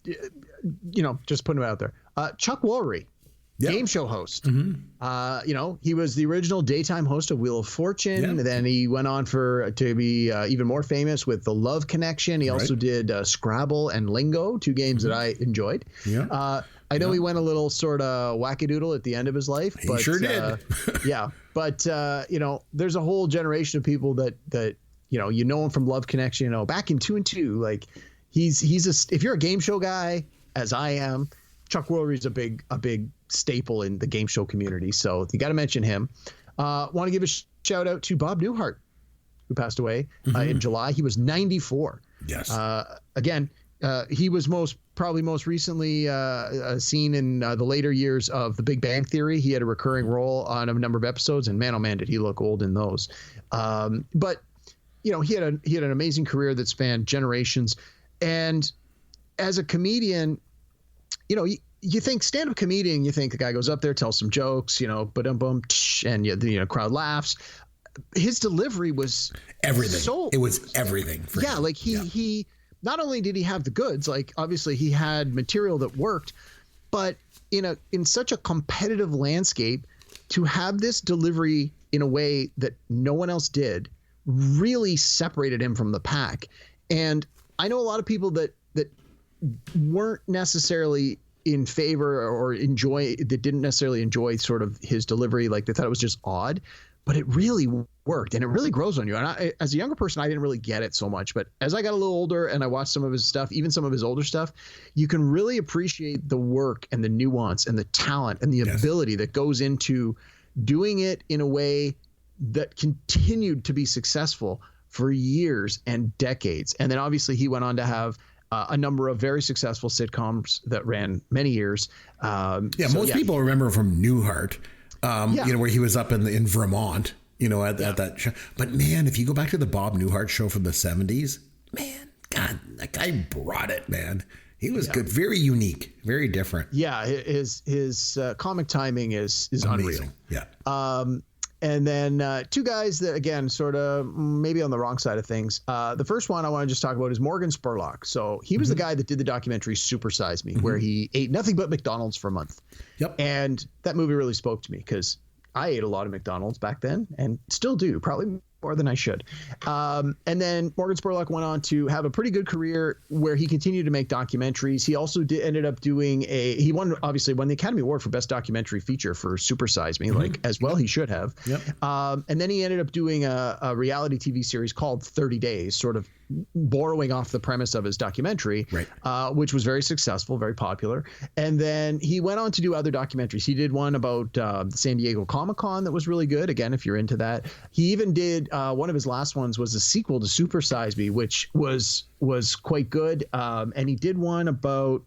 you know, just putting it out there. Chuck Woolery, game show host. You know, he was the original daytime host of Wheel of Fortune. Then he went on to be even more famous with The Love Connection. He also did Scrabble and Lingo, two games that I enjoyed. I know he went a little sort of wackadoodle at the end of his life. He sure did. But you know, there's a whole generation of people that you know him from Love Connection. You know, back in 2 and 2, like if you're a game show guy, as I am, Chuck Woolery's a big staple in the game show community. So you got to mention him. Want to give a shout out to Bob Newhart, who passed away in July. He was 94. Yes. Again, he was probably most recently seen in the later years of The Big Bang Theory. He had a recurring role on a number of episodes, and man, oh man, did he look old in those. But you know, he had an amazing career that spanned generations. And as a comedian, you know, you think stand-up comedian, you think the guy goes up there, tells some jokes, you know, ba-dum-bum, and you know, crowd laughs. His delivery was everything. It was everything for him. Like he not only did he have the goods, like obviously he had material that worked, but in such a competitive landscape, to have this delivery in a way that no one else did really separated him from the pack. And I know a lot of people that weren't necessarily in favor or that didn't necessarily enjoy sort of his delivery. Like, they thought it was just odd, but it really worked, and it really grows on you. And as a younger person, I didn't really get it so much, but as I got a little older and I watched some of his stuff, even some of his older stuff, you can really appreciate the work and the nuance and the talent and the ability that goes into doing it in a way that continued to be successful for years and decades. And then obviously he went on to have a number of very successful sitcoms that ran many years. Most people remember from Newhart, you know, where he was up in Vermont, you know, at that show. But man, if you go back to the Bob Newhart show from the 70s, man, God, that guy brought it, man. He was good, very unique, very different. Yeah, his comic timing is amazing. Unreal. Yeah. And then two guys that, again, sort of maybe on the wrong side of things. The first one I want to just talk about is Morgan Spurlock. So he was the guy that did the documentary Super Size Me, where he ate nothing but McDonald's for a month. Yep. And that movie really spoke to me because I ate a lot of McDonald's back then and still do, probably more than I should. And then Morgan Spurlock went on to have a pretty good career where he continued to make documentaries. He also ended up doing he won the Academy Award for Best Documentary Feature for Super Size Me, like as well he should have. Yep. And then he ended up doing a reality TV series called 30 Days, sort of borrowing off the premise of his documentary, which was very successful, very popular. And then he went on to do other documentaries. He did one about the San Diego Comic-Con that was really good. Again, if you're into that. He even did one of his last ones was a sequel to Super Size Me, which was quite good. And he did one about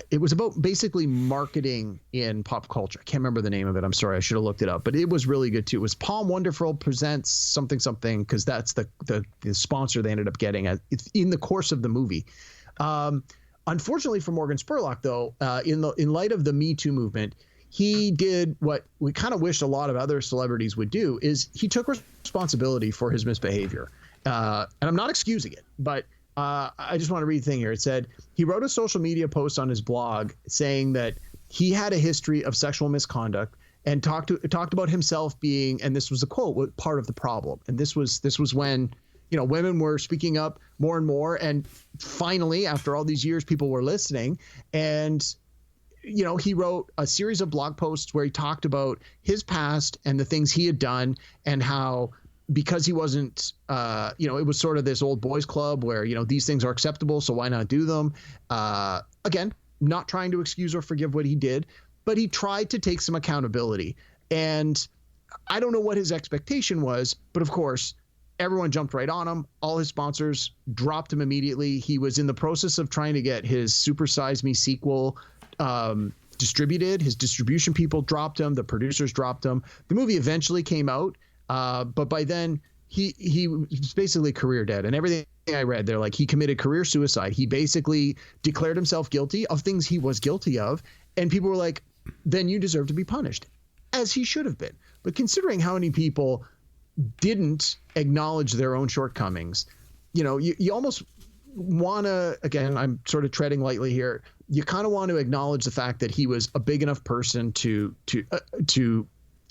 it was about basically marketing in pop culture. I can't remember the name of it. I'm sorry. I should have looked it up, but it was really good too. It was Palm Wonderful presents something, because that's the sponsor they ended up getting in the course of the movie. Unfortunately for Morgan Spurlock, though, in light of the Me Too movement, he did what we kind of wished a lot of other celebrities would do, is he took responsibility for his misbehavior. And I'm not excusing it, but I just want to read the thing here. It said he wrote a social media post on his blog saying that he had a history of sexual misconduct and talked about himself being, and this was a quote, part of the problem. And this was when, women were speaking up more and more. And finally, after all these years, people were listening. And, he wrote a series of blog posts where he talked about his past and the things he had done, and how, because he wasn't, it was sort of this old boys club where, these things are acceptable, so why not do them? Again, not trying to excuse or forgive what he did, but he tried to take some accountability. And I don't know what his expectation was, but of course, everyone jumped right on him. All his sponsors dropped him immediately. He was in the process of trying to get his Super Size Me sequel distributed. His distribution people dropped him. The producers dropped him. The movie eventually came out. But by then he was basically career dead, and everything I read, they're like, he committed career suicide. He basically declared himself guilty of things he was guilty of. And people were like, then you deserve to be punished, as he should have been. But considering how many people didn't acknowledge their own shortcomings, you almost want to, again, I'm sort of treading lightly here. You kind of want to acknowledge the fact that he was a big enough person to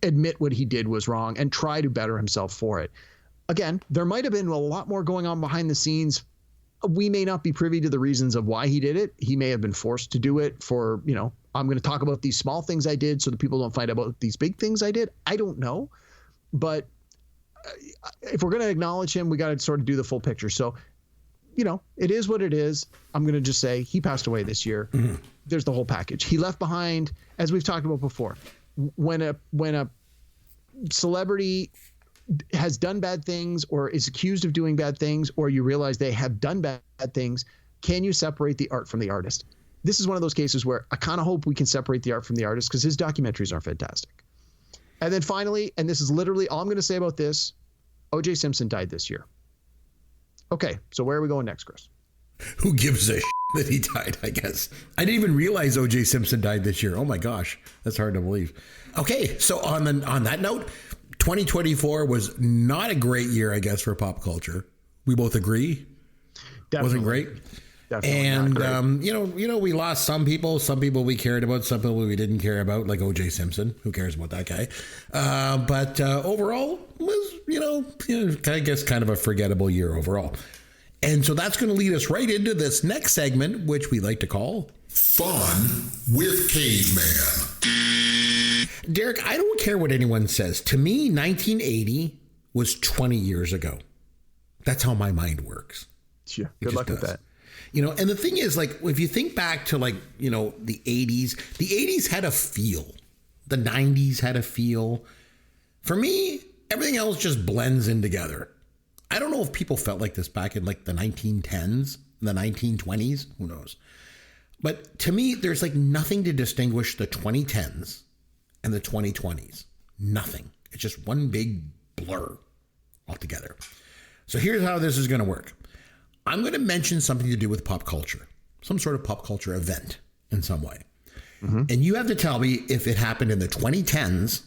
admit what he did was wrong and try to better himself for it. Again, there might have been a lot more going on behind the scenes. We may not be privy to the reasons of why he did it. He may have been forced to do it for, I'm going to talk about these small things I did so that people don't find out about these big things I did. I don't know. But if we're going to acknowledge him, we got to sort of do the full picture. So, it is what it is. I'm going to just say he passed away this year. Mm-hmm. There's the whole package. He left behind, as we've talked about before, when a celebrity has done bad things or is accused of doing bad things, or you realize they have done bad things, can you separate the art from the artist? This is one of those cases where I kind of hope we can separate the art from the artist, because his documentaries are fantastic. And then finally, and this is literally all I'm going to say about this, O.J. Simpson died this year. Okay, so where are we going next, Chris? Who gives a that he died, I guess. I didn't even realize O.J. Simpson died this year. Oh my gosh, that's hard to believe. Okay, so on that note, 2024 was not a great year, I guess, for pop culture. We both agree. Definitely. Wasn't great. Definitely and not great. we lost some people we cared about, some people we didn't care about, like O.J. Simpson. Who cares about that guy? But overall was, I guess kind of a forgettable year overall. And so that's going to lead us right into this next segment, which we like to call Fun with Caveman. Derek, I don't care what anyone says. To me, 1980 was 20 years ago. That's how my mind works. Yeah, good luck with that. And the thing is, like, if you think back to, like, the 80s had a feel. The 90s had a feel. For me, everything else just blends in together. I don't know if people felt like this back in, like, the 1910s, the 1920s. Who knows? But to me, there's, like, nothing to distinguish the 2010s and the 2020s. Nothing. It's just one big blur altogether. So here's how this is going to work. I'm going to mention something to do with pop culture, some sort of pop culture event in some way. Mm-hmm. And you have to tell me if it happened in the 2010s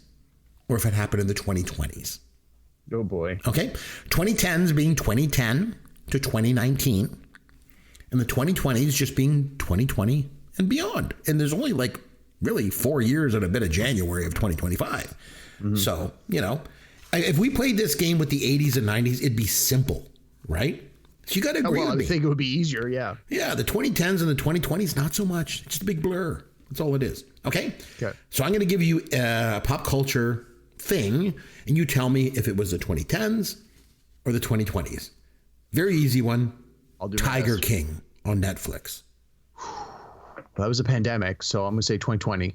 or if it happened in the 2020s. Oh, boy. Okay. 2010s being 2010 to 2019. And the 2020s just being 2020 and beyond. And there's only like really 4 years and a bit of January of 2025. Mm-hmm. So, if we played this game with the 80s and 90s, it'd be simple, right? So you got to agree with me. I think it would be easier, yeah. Yeah, the 2010s and the 2020s, not so much. It's just a big blur. That's all it is. Okay? So I'm going to give you a pop culture thing, and you tell me if it was the 2010s or the 2020s. Very easy one. I'll do Tiger King on Netflix. Well, that was a pandemic, so I'm going to say 2020.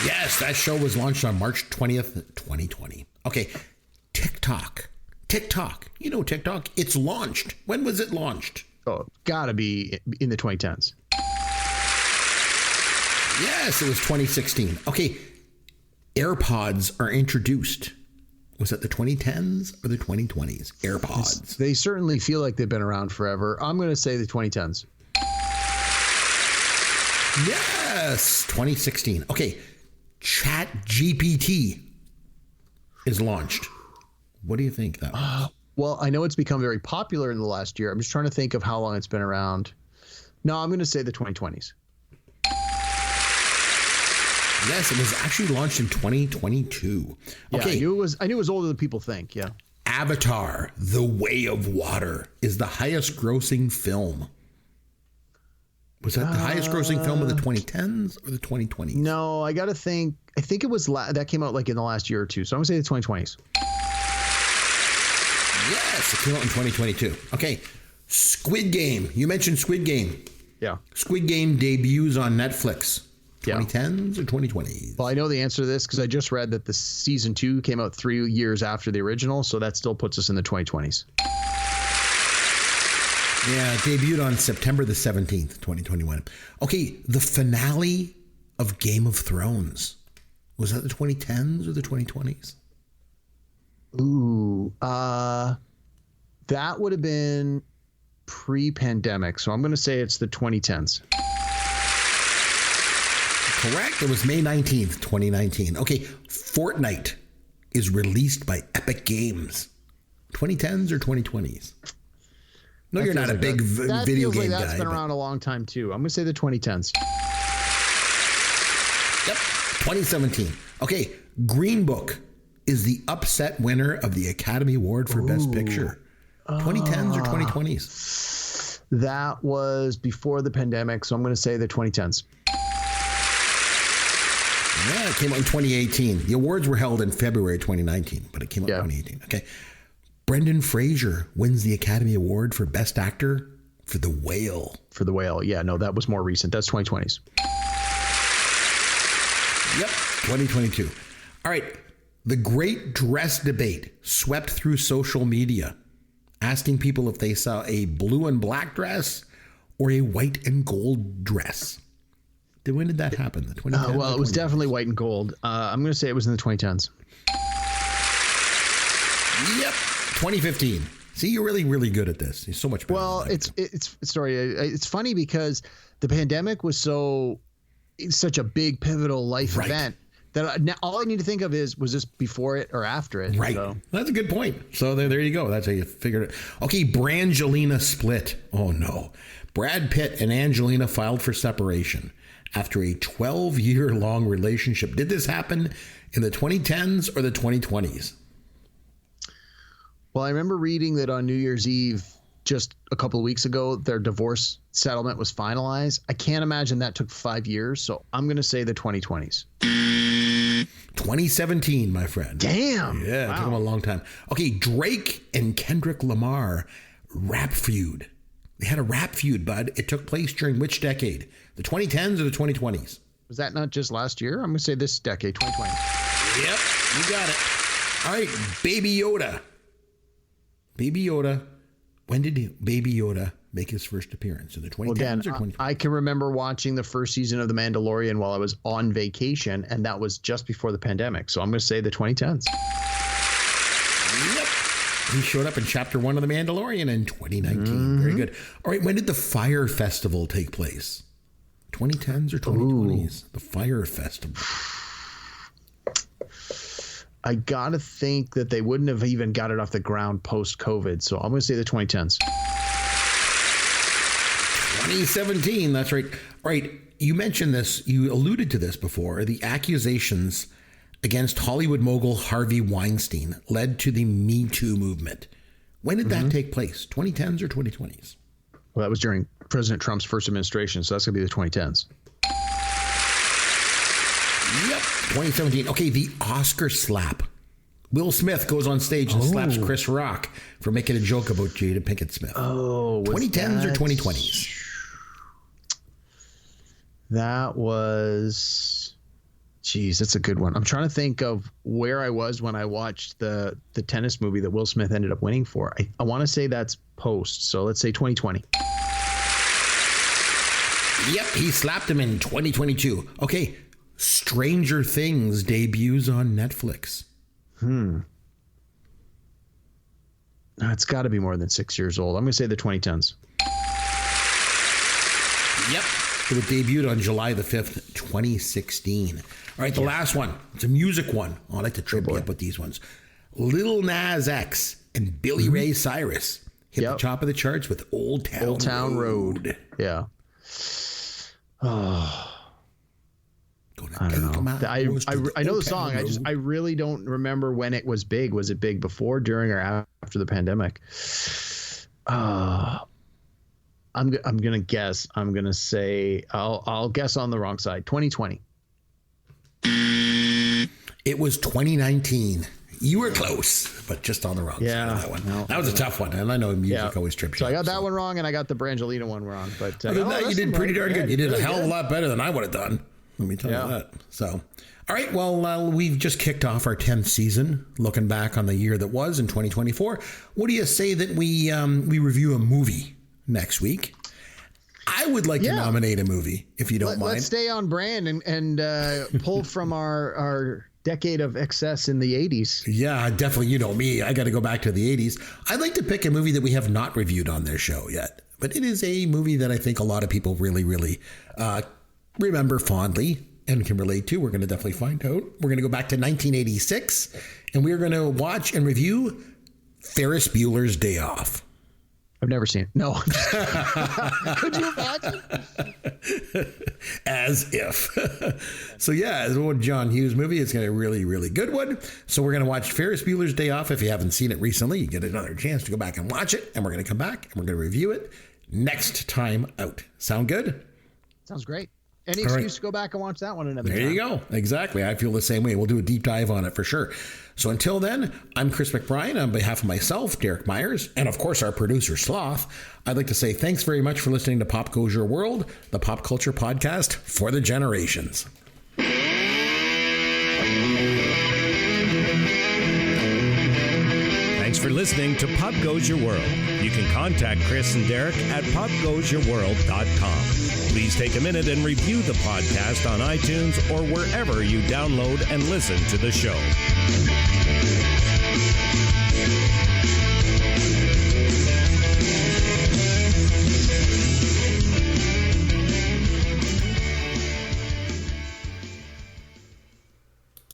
Yes, that show was launched on March 20th, 2020. Okay, TikTok. You know TikTok. It's launched. When was it launched? Oh, gotta be in the 2010s. Yes, it was 2016. Okay, AirPods are introduced. Was it the 2010s or the 2020s? AirPods. They certainly feel like they've been around forever. I'm going to say the 2010s. Yes, 2016. Okay, ChatGPT is launched. What do you think? Well, I know it's become very popular in the last year. I'm just trying to think of how long it's been around. No, I'm going to say the 2020s. Yes, it was actually launched in 2022. Yeah, Okay, I knew it was older than people think. Yeah. Avatar: The Way of Water is the highest grossing film. Was that the highest grossing film of the 2010s or the 2020s? No, I got to think. I think it was that came out like in the last year or two. So I'm going to say the 2020s. Yes, it came out in 2022. Okay, Squid Game. You mentioned Squid Game. Yeah. Squid Game debuts on Netflix. Yeah. 2010s or 2020s? Well, I know the answer to this because I just read that the season 2 came out 3 years after the original. So that still puts us in the 2020s. Yeah, it debuted on September the 17th, 2021. Okay, the finale of Game of Thrones. Was that the 2010s or the 2020s? Ooh, that would have been pre-pandemic. So I'm going to say it's the 2010s. Correct. It was May 19th, 2019. Okay, Fortnite is released by Epic Games. 2010s or 2020s? No, you're not a big video game guy. That's been around a long time too. I'm going to say the 2010s. Yep, 2017. Okay, Green Book is the upset winner of the Academy Award for Best Picture. 2010s or 2020s? That was before the pandemic, so I'm going to say the 2010s. Yeah, it came out in 2018. The awards were held in February 2019, but it came out in 2018. Okay. Brendan Fraser wins the Academy Award for Best Actor for The Whale. For The Whale. Yeah, no, that was more recent. That's 2020s. Yep, 2022. All right. The Great Dress Debate swept through social media, asking people if they saw a blue and black dress or a white and gold dress. When did that happen? The 2010s? Well, it was definitely white and gold. I'm going to say it was in the 2010s. Yep, 2015. See, you're really, really good at this. You're so much better. Well, it's funny because the pandemic was such a big pivotal life event that now all I need to think of was this before it or after it? Right. So. That's a good point. So there you go. That's how you figured it. Okay, Brangelina split. Oh, no. Brad Pitt and Angelina filed for separation after a 12-year-long relationship. Did this happen in the 2010s or the 2020s? Well, I remember reading that on New Year's Eve, just a couple of weeks ago, their divorce settlement was finalized. I can't imagine that took 5 years, so I'm going to say the 2020s. 2017, my friend. Damn. Yeah, it took them a long time. Okay, Drake and Kendrick Lamar rap feud. They had a rap feud, bud. It took place during which decade? The 2010s or the 2020s? Was that not just last year? I'm going to say this decade, 2020. Yep, you got it. All right, Baby Yoda. Baby Yoda. When did Baby Yoda make his first appearance? In the 2010s or 2020s? I can remember watching the first season of The Mandalorian while I was on vacation, and that was just before the pandemic. So I'm going to say the 2010s. Yep. He showed up in Chapter 1 of The Mandalorian in 2019. Very good. All right, when did the Fire Festival take place? 2010s or 2020s? The Fire Festival. I got to think that they wouldn't have even got it off the ground post-COVID. So I'm going to say the 2010s. 2017, that's right. All right, you mentioned this, you alluded to this before. The accusations against Hollywood mogul Harvey Weinstein led to the Me Too movement. When did that take place? 2010s or 2020s? Well, that was during President Trump's first administration, so that's going to be the 2010s. Yep, 2017. Okay, the Oscar slap. Will Smith goes on stage and slaps Chris Rock for making a joke about Jada Pinkett Smith. 2010s or 2020s? That was... Geez, that's a good one. I'm trying to think of where I was when I watched the tennis movie that Will Smith ended up winning for. I want to say that's post, so let's say 2020. Yep, he slapped him in 2022. Okay, Stranger Things debuts on Netflix. No, it's got to be more than 6 years old. I'm going to say the 2010s. Yep. It was debuted on July the 5th, 2016. All right, the last one. It's a music one. I like to trip you up with these ones. Lil Nas X and Billy Ray Cyrus hit the top of the charts with Old Town Road. Yeah. Oh. I don't know. I know the song. I really don't remember when it was big. Was it big before, during, or after the pandemic? I'm gonna guess. I'm gonna say I'll guess on the wrong side. 2020. It was 2019. You were close, but just on the wrong side of that one. No, that was a tough one, and I know music always trips you up. So I got that one wrong, and I got the Brangelina one wrong. But you did pretty darn good. You did a hell of a lot better than I would have done. Let me tell you that. So, all right. Well, we've just kicked off our 10th season, looking back on the year that was in 2024. What do you say that we review a movie next week? I would like to nominate a movie, if you don't mind. Let's stay on brand and pull from our decade of excess in the 80s. Yeah, definitely. You know me. I got to go back to the 80s. I'd like to pick a movie that we have not reviewed on their show yet. But it is a movie that I think a lot of people really, really remember fondly and can relate to. We're going to definitely find out. We're going to go back to 1986, and we're going to watch and review Ferris Bueller's Day Off. I've never seen it. No. Could you imagine? As if. So yeah, it's a John Hughes movie. It's going to be a really, really good one. So we're going to watch Ferris Bueller's Day Off. If you haven't seen it recently, you get another chance to go back and watch it. And we're going to come back and we're going to review it next time out. Sound good? Sounds great. Any excuse to go back and watch that one another time. There you go. Exactly. I feel the same way. We'll do a deep dive on it for sure. So until then, I'm Chris McBrien. On behalf of myself, Derek Myers, and of course our producer, Sloth, I'd like to say thanks very much for listening to Pop Goes Your World, the pop culture podcast for the generations. Thanks for listening to Pop Goes Your World. You can contact Chris and Derek at popgoesyourworld.com. Please take a minute and review the podcast on iTunes or wherever you download and listen to the show.